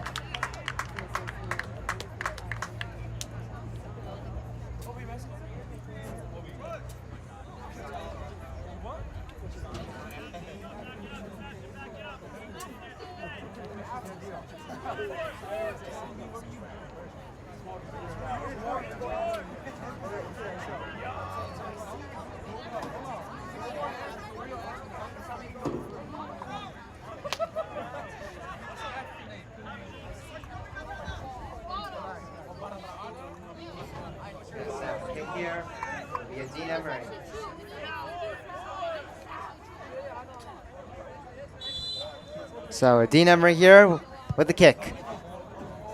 So Dean Emery here with the kick.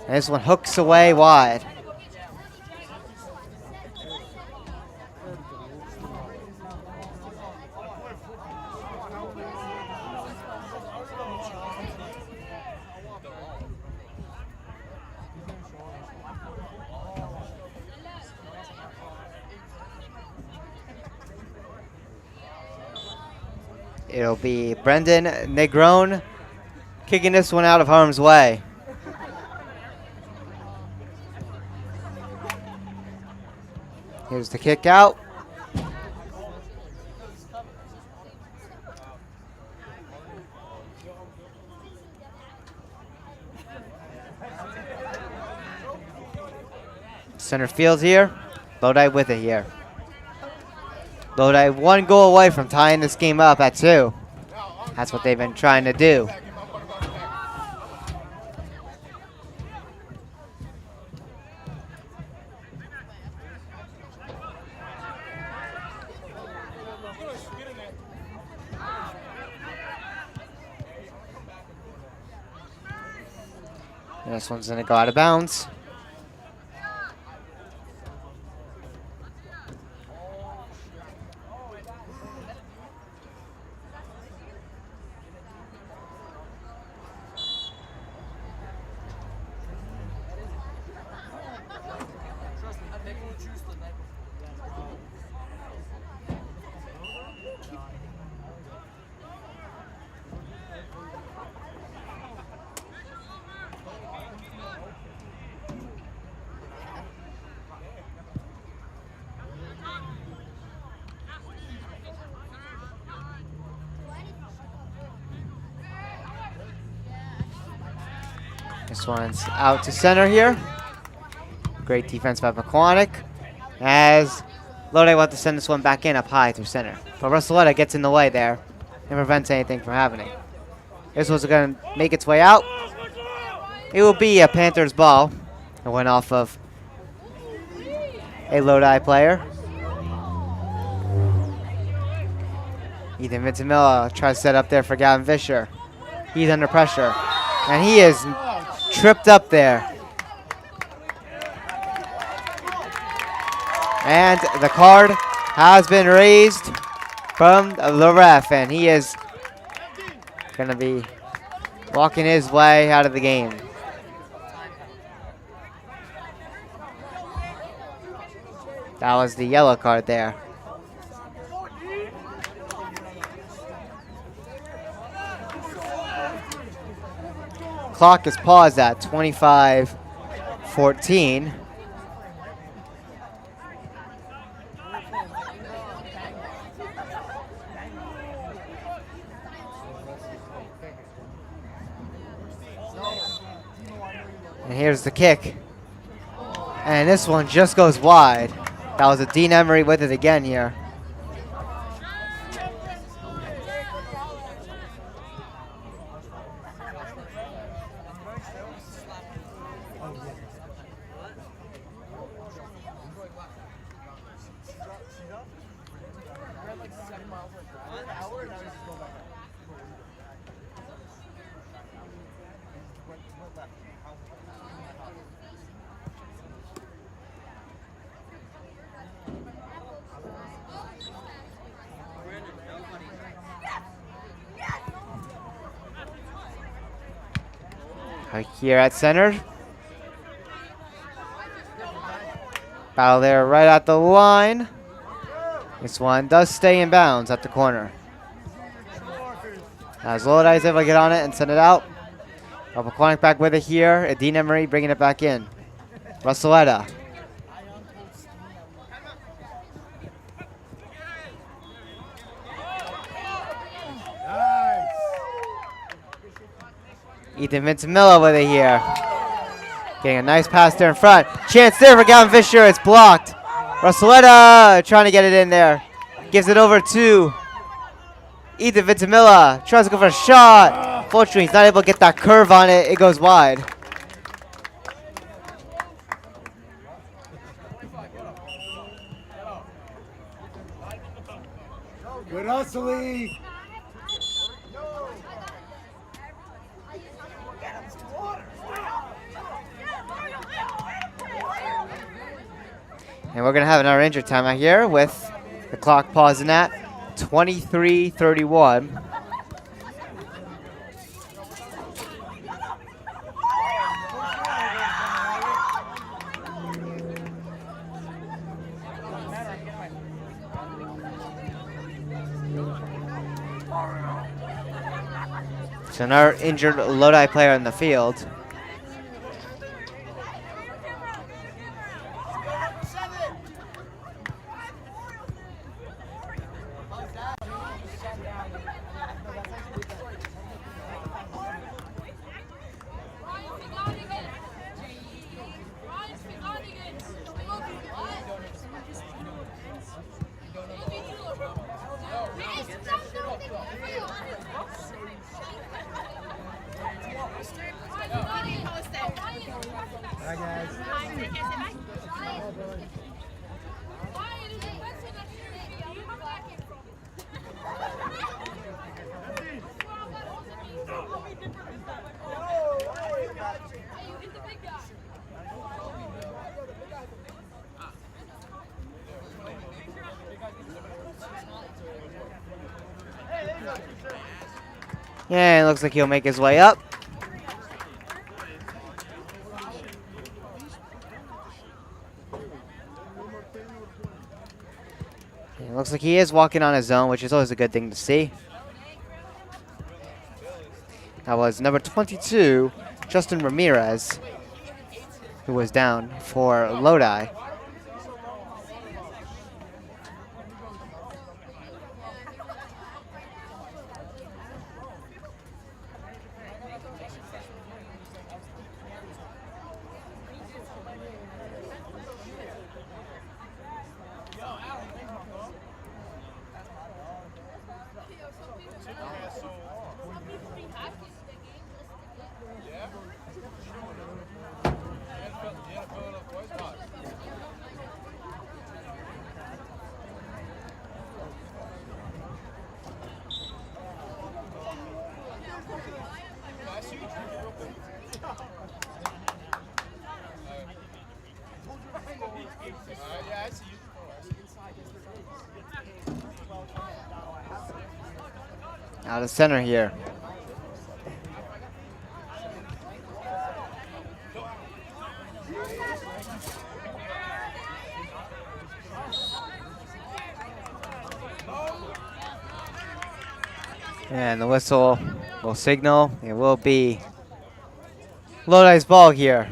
And this one hooks away wide. It'll be Brendan Negrone kicking this one out of harm's way. Here's the kick out. Center field here. Lodi with it here. Lodi 1 goal away from tying this game up at 2. That's what they've been trying to do. And this one's going to go out of bounds. This one's out to center here. Great defense by Pequannock. As Lodi want to send this one back in up high through center. But Russelletta gets in the way there and prevents anything from happening. This one's going to make its way out. It will be a Panthers ball. It went off of a Lodi player. Ethan Vintimilla tries to set up there for Gavin Fisher. He's under pressure. And he is tripped up there. And the card has been raised from the ref, and he is going to be walking his way out of the game. That was the yellow card there. Clock is paused at 25:14. And here's the kick. And this one just goes wide. That was a Dean Emery with it again here. Here at center. Battle there right at the line. This one does stay in bounds at the corner. As Lodi is able to get on it and send it out. Pequannock back with it here. Dean Emery bringing it back in. Russelletta. Ethan Vintimilla with it here. Getting a nice pass there in front. Chance there for Gavin Fisher. It's blocked. Russelletta trying to get it in there. Gives it over to Ethan Vintimilla. Tries to go for a shot. Fortunately, he's not able to get that curve on it. It goes wide. Good hustling. And we're going to have another injury timeout here with the clock pausing at 23:31. So another injured Lodi player in the field. Yeah, it looks like he'll make his way up. It looks like he is walking on his own, which is always a good thing to see. That was number 22, Justin Ramirez, who was down for Lodi. Out of center here. And the whistle will signal it will be Lodi's ball here.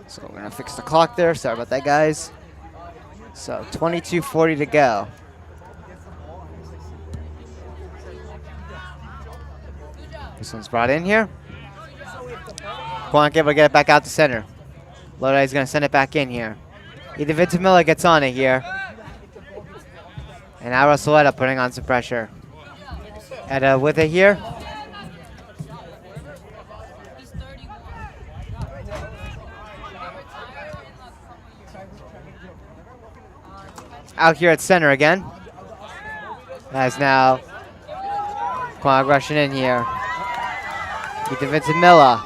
So we're gonna fix the clock there. Sorry about that, guys. So 22:40 to go. This one's brought in here. Pequannock able to get it back out to center. Lodi's gonna send it back in here. Either Ventimilla gets on it here. And now Russelletta putting on some pressure. Etta with it here. Out here at center again. As now Pequannock rushing in here. Get to Ventimilla.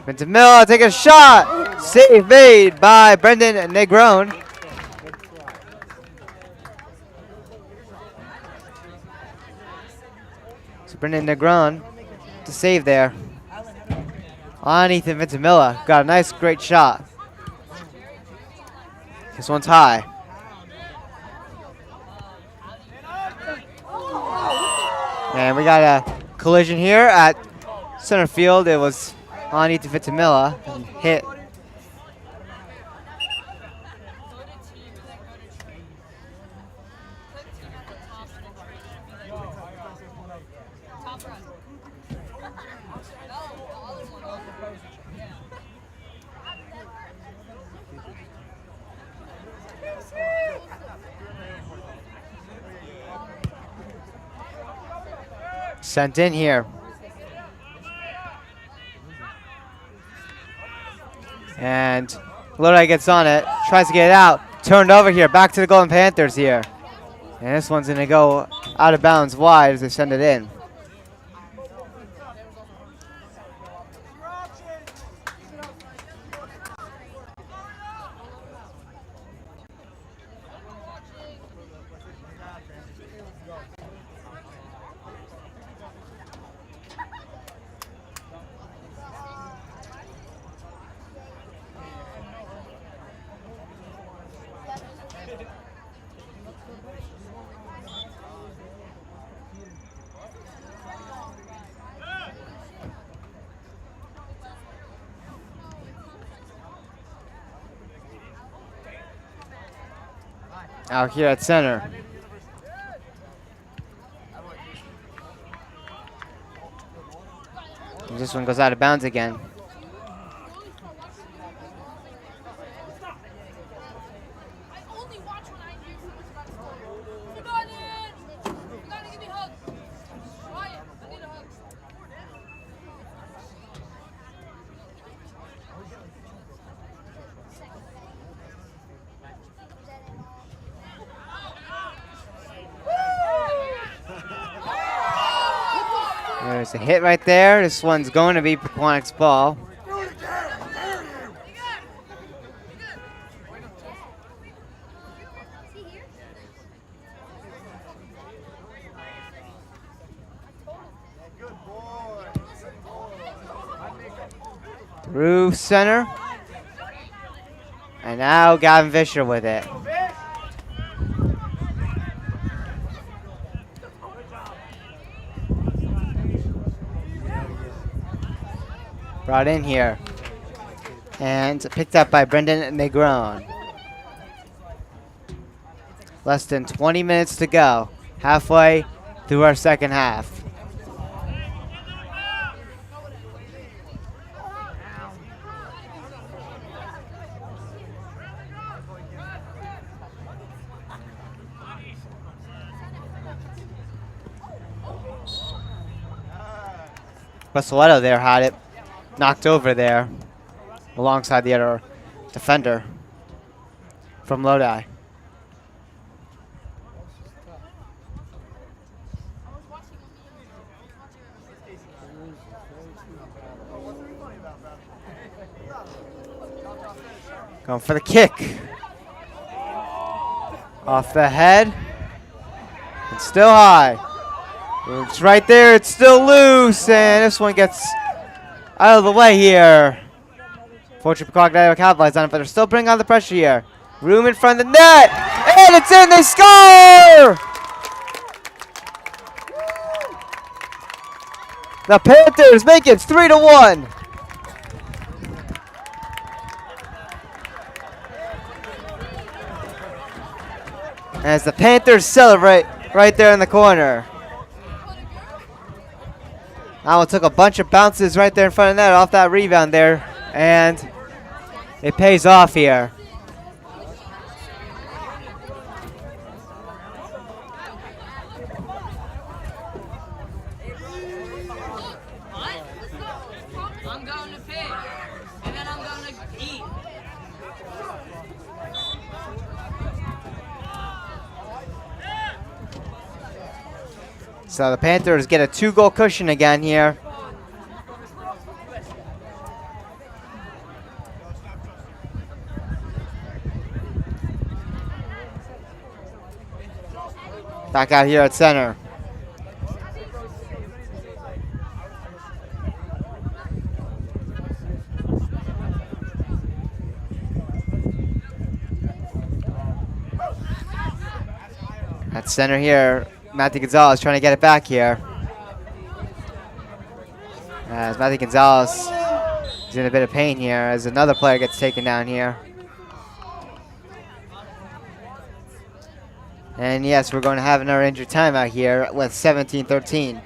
Ventimilla take a shot. Save made by Brendan Negron. So Brendan Negron to save there. On Ethan Ventimilla. Got a nice, great shot. This one's high. And we got a collision here at center field. It was on Ethan Ventimilla and hit. Sent in here. And Lodi gets on it, tries to get it out. Turned over here, back to the Golden Panthers here. And this one's gonna go out of bounds wide as they send it in. Out here at center. And this one goes out of bounds again. There's a hit right there. This one's going to be Pequannock's ball. Through center. And now Gavin Fisher with it. Brought in here. And picked up by Brendan Negron. Less than 20 minutes to go. Halfway through our second half. Russelletto there had it. Knocked over there alongside the other defender from Lodi. Going for the kick. Off the head. It's still high. It's right there. It's still loose. And this one gets out of the way here. Fortunately, Pequannock not able to capitalize on it, but they're still bringing on the pressure here. Room in front of the net. And it's in. They score! The Panthers make it 3-1. As the Panthers celebrate right there in the corner. That one took a bunch of bounces right there in front of the net off that rebound there. And it pays off here. I'm going to pay, and then I'm going to eat. So the Panthers get a 2-goal cushion again here. Back out here at center. At center here, Matthew Gonzalez trying to get it back here. As Matthew Gonzalez is in a bit of pain here as another player gets taken down here. And yes, we're going to have another injury timeout here with 17-13.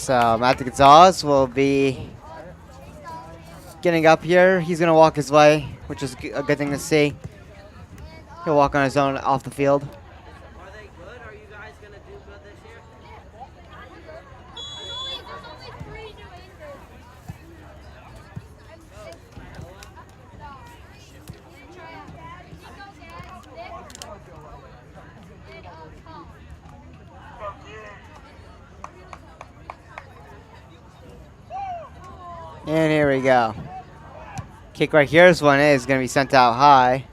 So Matthew Gonzalez will be getting up here. He's going to walk his way, which is a good thing to see. He'll walk on his own off the field. Are they good? Are you guys going to do good this year? And here we go. Kick right here. This one is going to be sent out high.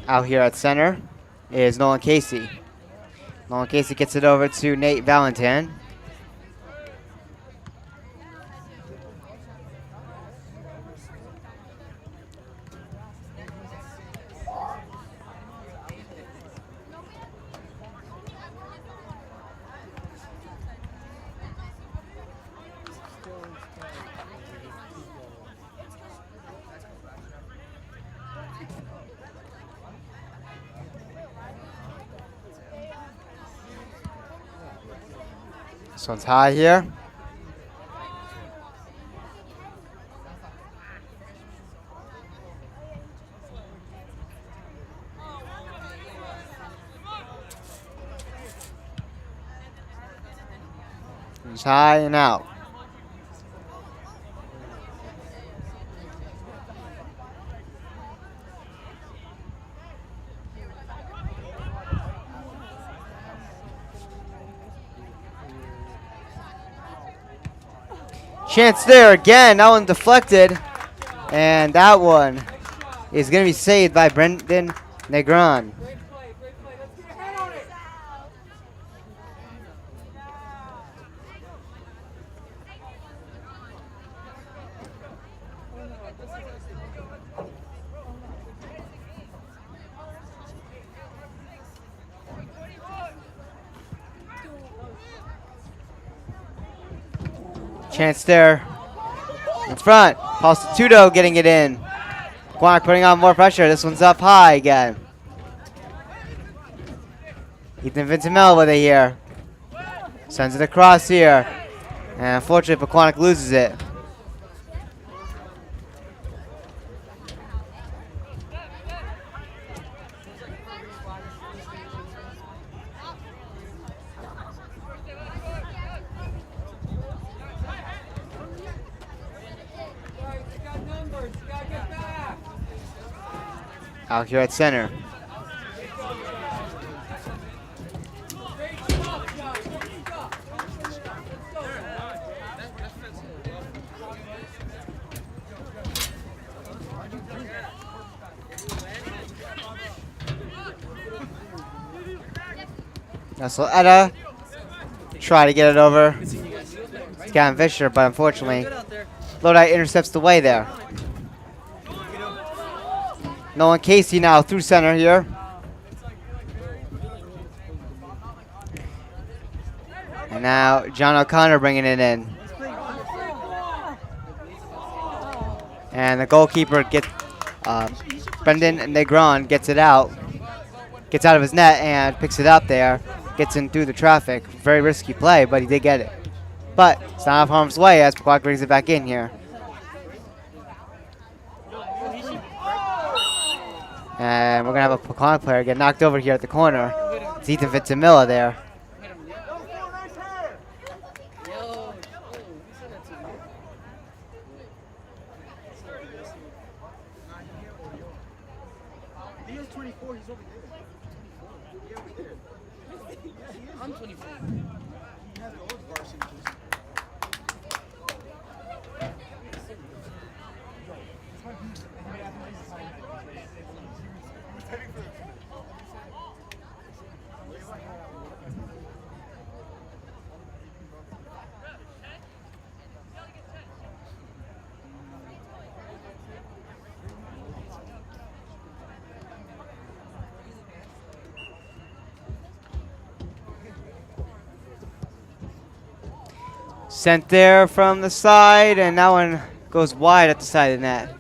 Out here at center is Nolan Casey. Nolan Casey gets it over to Nate Valentin. This one's high here. It's high and out. Chance there again. That one deflected. And that one is going to be saved by Brendan Negron. Chance there in front. Prostituto getting it in. Pequannock putting on more pressure. This one's up high again. Ethan Vintimel with it here. Sends it across here. And unfortunately, Pequannock loses it. Out here at center. That's Etta. Try to get it over. It's Gavin Fisher, but unfortunately, Lodi intercepts the way there. Nolan Casey now through center here. And now John O'Connor bringing it in. And the goalkeeper Brendan Negron gets it out. Gets out of his net and picks it up there. Gets in through the traffic. Very risky play, but he did get it. But it's not out of harm's way as Pequannock brings it back in here. And we're going to have a Pequannock player get knocked over here at the corner. It's Ethan Vintimilla there. I'm 24. Sent there from the side, and that one goes wide at the side of the net.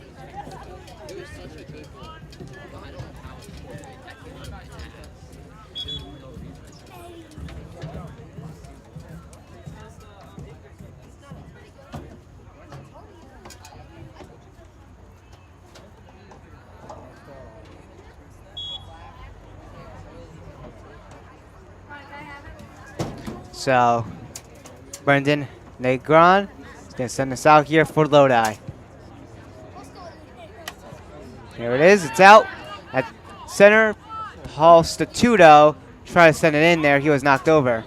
So, Brendan Negron is going to send us out here for Lodi. Here it is. It's out at center. Paul Statuto tried to send it in there. He was knocked over.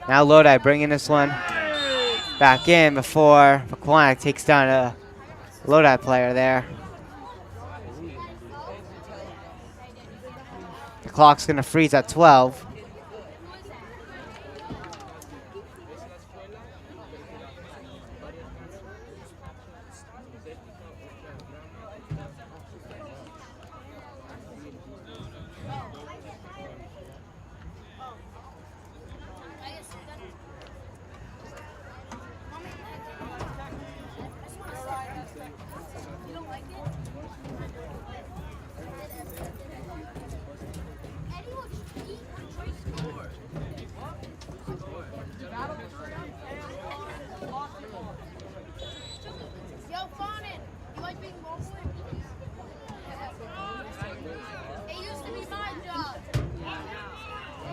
Now Lodi bringing this one back in before Pequannock takes down a Lodi player there. The clock's going to freeze at 12.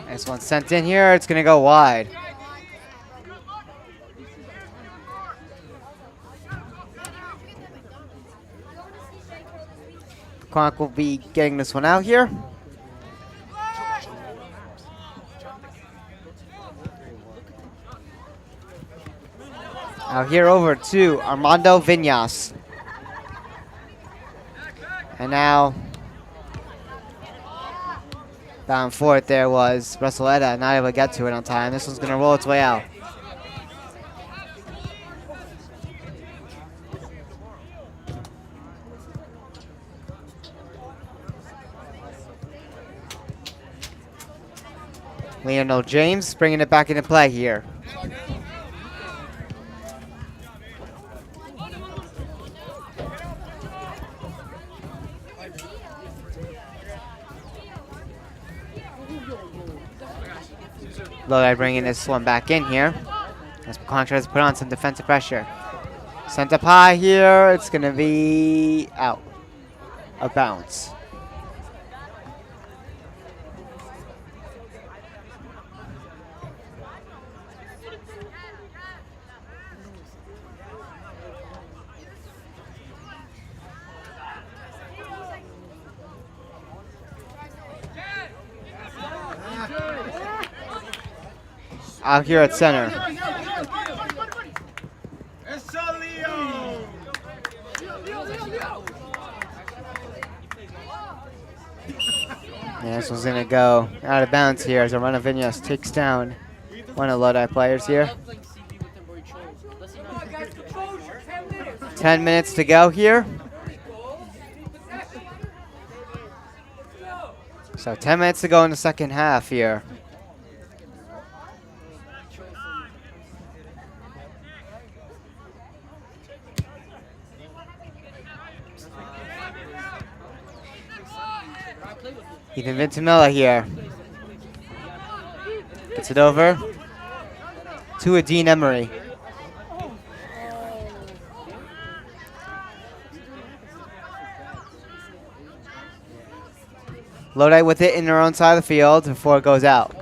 This one's sent in here. It's going to go wide. Pequannock will be getting this one out here. Out here over to Armando Viñas. And now bound for it there was Russelletta, not able to get to it on time. This one's going to roll its way out. Leonel James bringing it back into play here. Lodi bringing this one back in here as Pequannock tries to put on some defensive pressure. Sent up high here. It's going to be out of bounds. Out here at center. Yeah, this one's going to go out of bounds here as Armando Viñas takes down one of the Lodi players here. 10 minutes to go here. So 10 minutes to go in the second half here. Ethan Ventimella here. Gets it over to a Dean Emery. Lodi with it in their own side of the field before it goes out.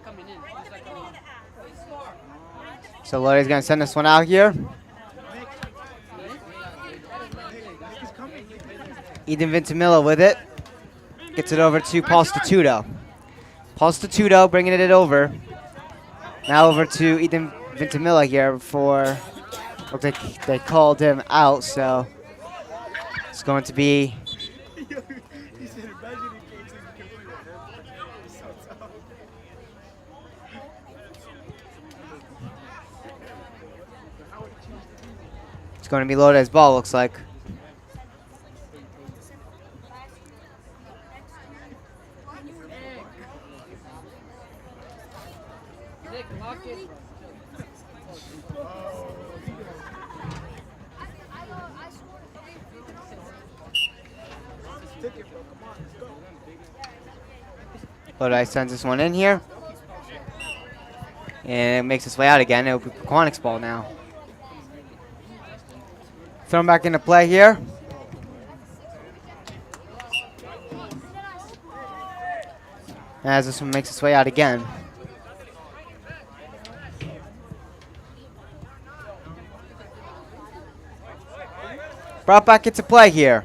coming in. He's like coming in. So Lodi's gonna send this one out here. Eden Ventimilla with it. Gets it over to Paul Statuto. Paul Statuto bringing it over. Now over to Eden Ventimilla here for, looks like they called him out, so it's going to be Lodi's ball, looks like. Lodi sends this one in here. And it makes its way out again. It'll be Pequannock's ball now. Thrown back into play here. As this one makes its way out again. Brought back into play here.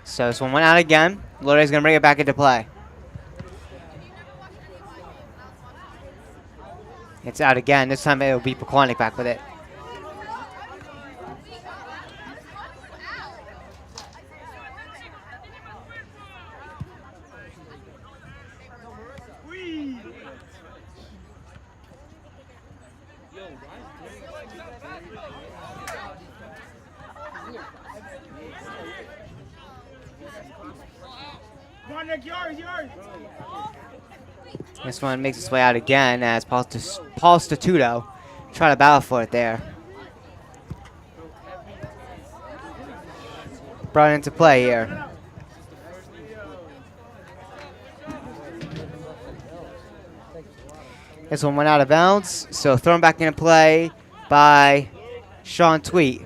So this one went out again. Lodi's going to bring it back into play. It's out again. This time it'll be Pequannock back with it. This one makes its way out again as Paul Statuto try to battle for it there. Brought into play here. This one went out of bounds, so thrown back into play by Sean Tweet.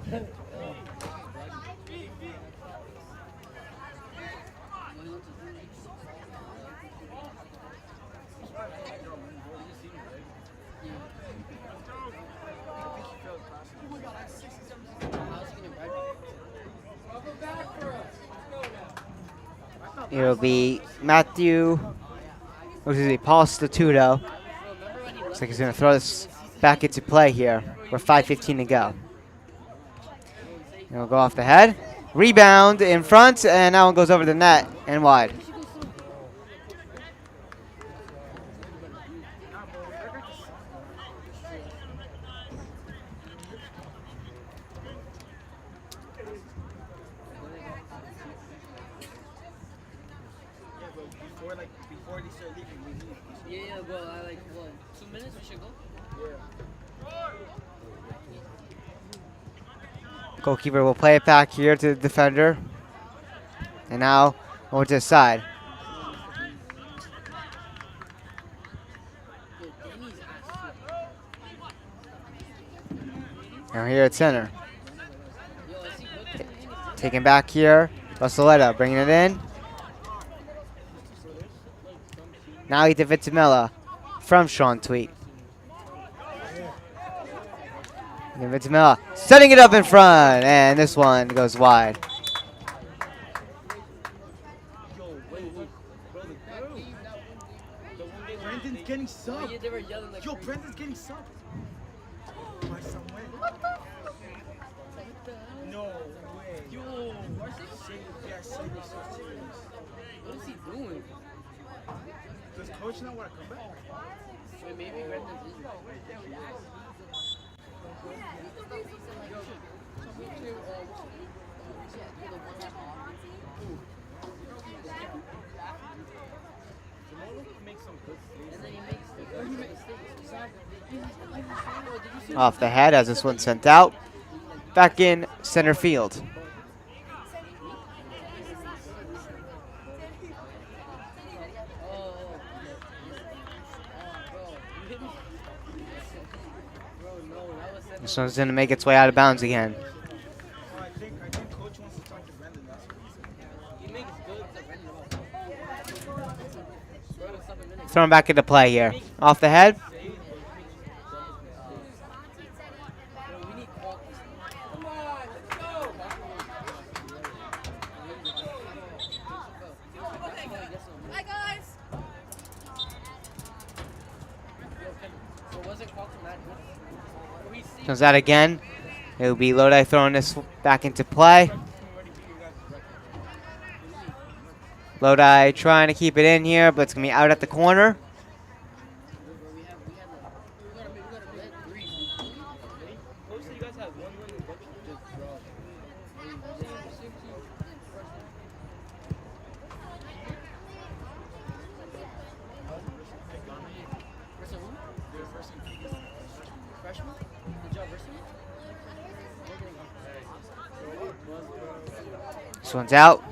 It'll be Paul Statuto. Looks like he's going to throw this back into play here with 5:15 to go. It'll go off the head. Rebound in front, and that one goes over the net and wide. Yeah, well, I like, what, 2 minutes we should go? Goalkeeper will play it back here to the defender. And now over to the side. Now here at center. Taken back here. Rosaletta bringing it in. Now Ethan Ventimilla from Sean Tweet. Ethan Ventimilla setting it up in front, and this one goes wide. Brandon's getting subbed. They were yelling like, Yo, Brandon's getting subbed. By someone. No way. yo, Varsity? Yeah, Saber's so serious. What is he doing? Does coach not want to come back? Wait, maybe Brandon's in. And then he makes mistakes. Off the head as this one's sent out. Back in center field. This one's going to make its way out of bounds again. I think coach wants to talk to Brendan. That's what Thrown back into play here. Off the head. Hi guys. Comes out again. It will be Lodi throwing this back into play. Lodi trying to keep it in here, but it's going to be out at the corner. This one's out.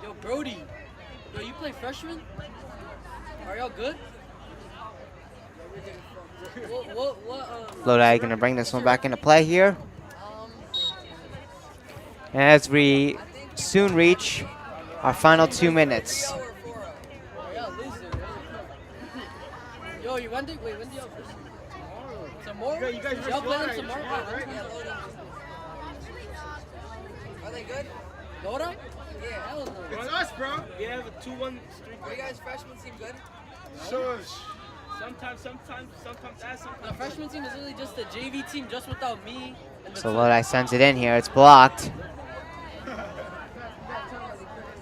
Yo, Brody. Yo, you play freshman? Are y'all good? Lodi going to bring this one back into play here. As we soon reach our final 2 minutes. Yo, you when do y'all tomorrow? you guys Y'all play them versus tomorrow? Are they good? Lodi? Yeah, hell no. It's us, bro. We have a 2-1 streak. Are you guys freshmen team good? Shush. Sometimes that, The sometimes. freshman team is really just a JV team just without me. And the So Lodi sends it in here. It's blocked.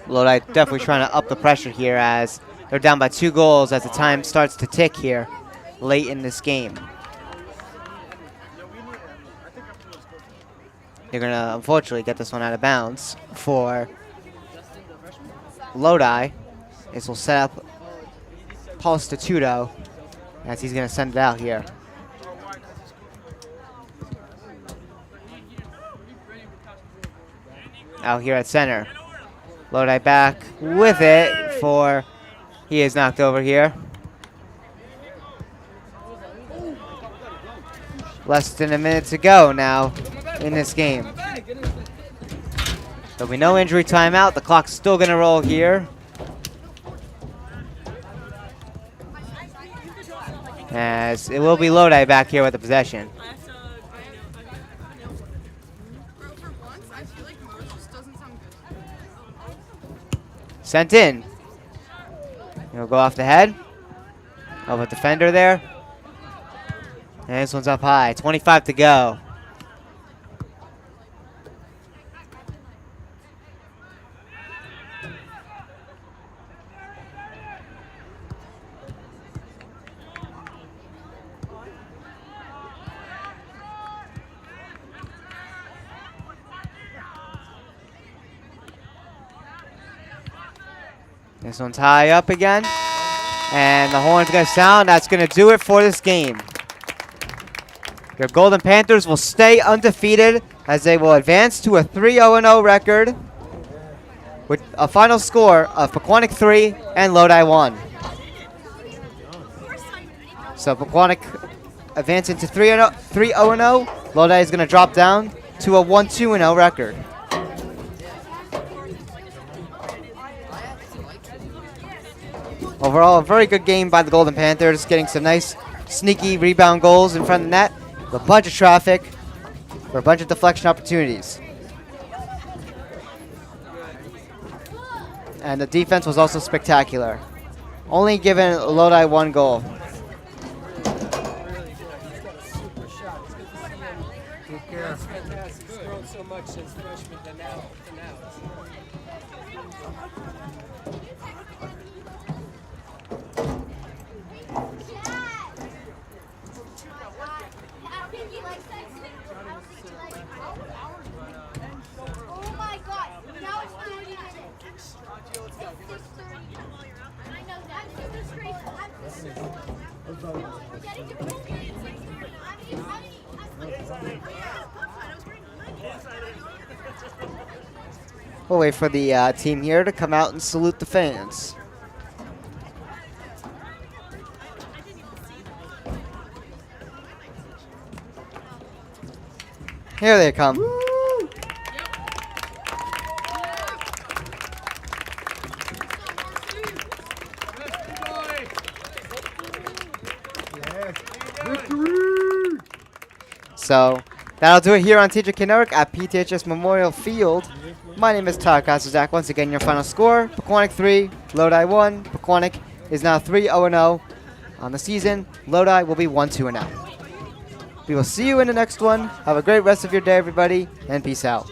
Lodi definitely trying to up the pressure here as they're down by 2 goals as the time starts to tick here late in this game. They're going to unfortunately get this one out of bounds for Lodi. This will set up Paul Statuto as he's going to send it out here. Out here at center. Lodi back with it for, he is knocked over here. Less than a minute to go now in this game. There'll be no injury timeout. The clock's still going to roll here. As it will be Lodi back here with the possession. Sent in. He'll go off the head of a defender there. And this one's up high. 25 to go. This one's high up again. And the horn's going to sound. That's going to do it for this game. Your Golden Panthers will stay undefeated as they will advance to a 3-0-0 record with a final score of Pequannock 3 and Lodi 1. So Pequannock advancing to 3-0-0. Lodi is going to drop down to a 1-2-0 record. Overall, a very good game by the Golden Panthers, getting some nice, sneaky rebound goals in front of the net, with a bunch of traffic, for a bunch of deflection opportunities. And the defense was also spectacular, only giving Lodi 1 goal. That's fantastic. He's grown so much since freshman to now. Oh my God! Now it's 30 minutes. It's 6:30. I know that. We'll wait for the team here to come out and salute the fans. Here they come. So that'll do it here on TJK Network at PTHS Memorial Field. My name is Todd Kazazak. Once again, your final score: Pequannock 3, Lodi 1. Pequannock is now 3-0-0 on the season. Lodi will be 1-2-0. We will see you in the next one. Have a great rest of your day, everybody, and peace out.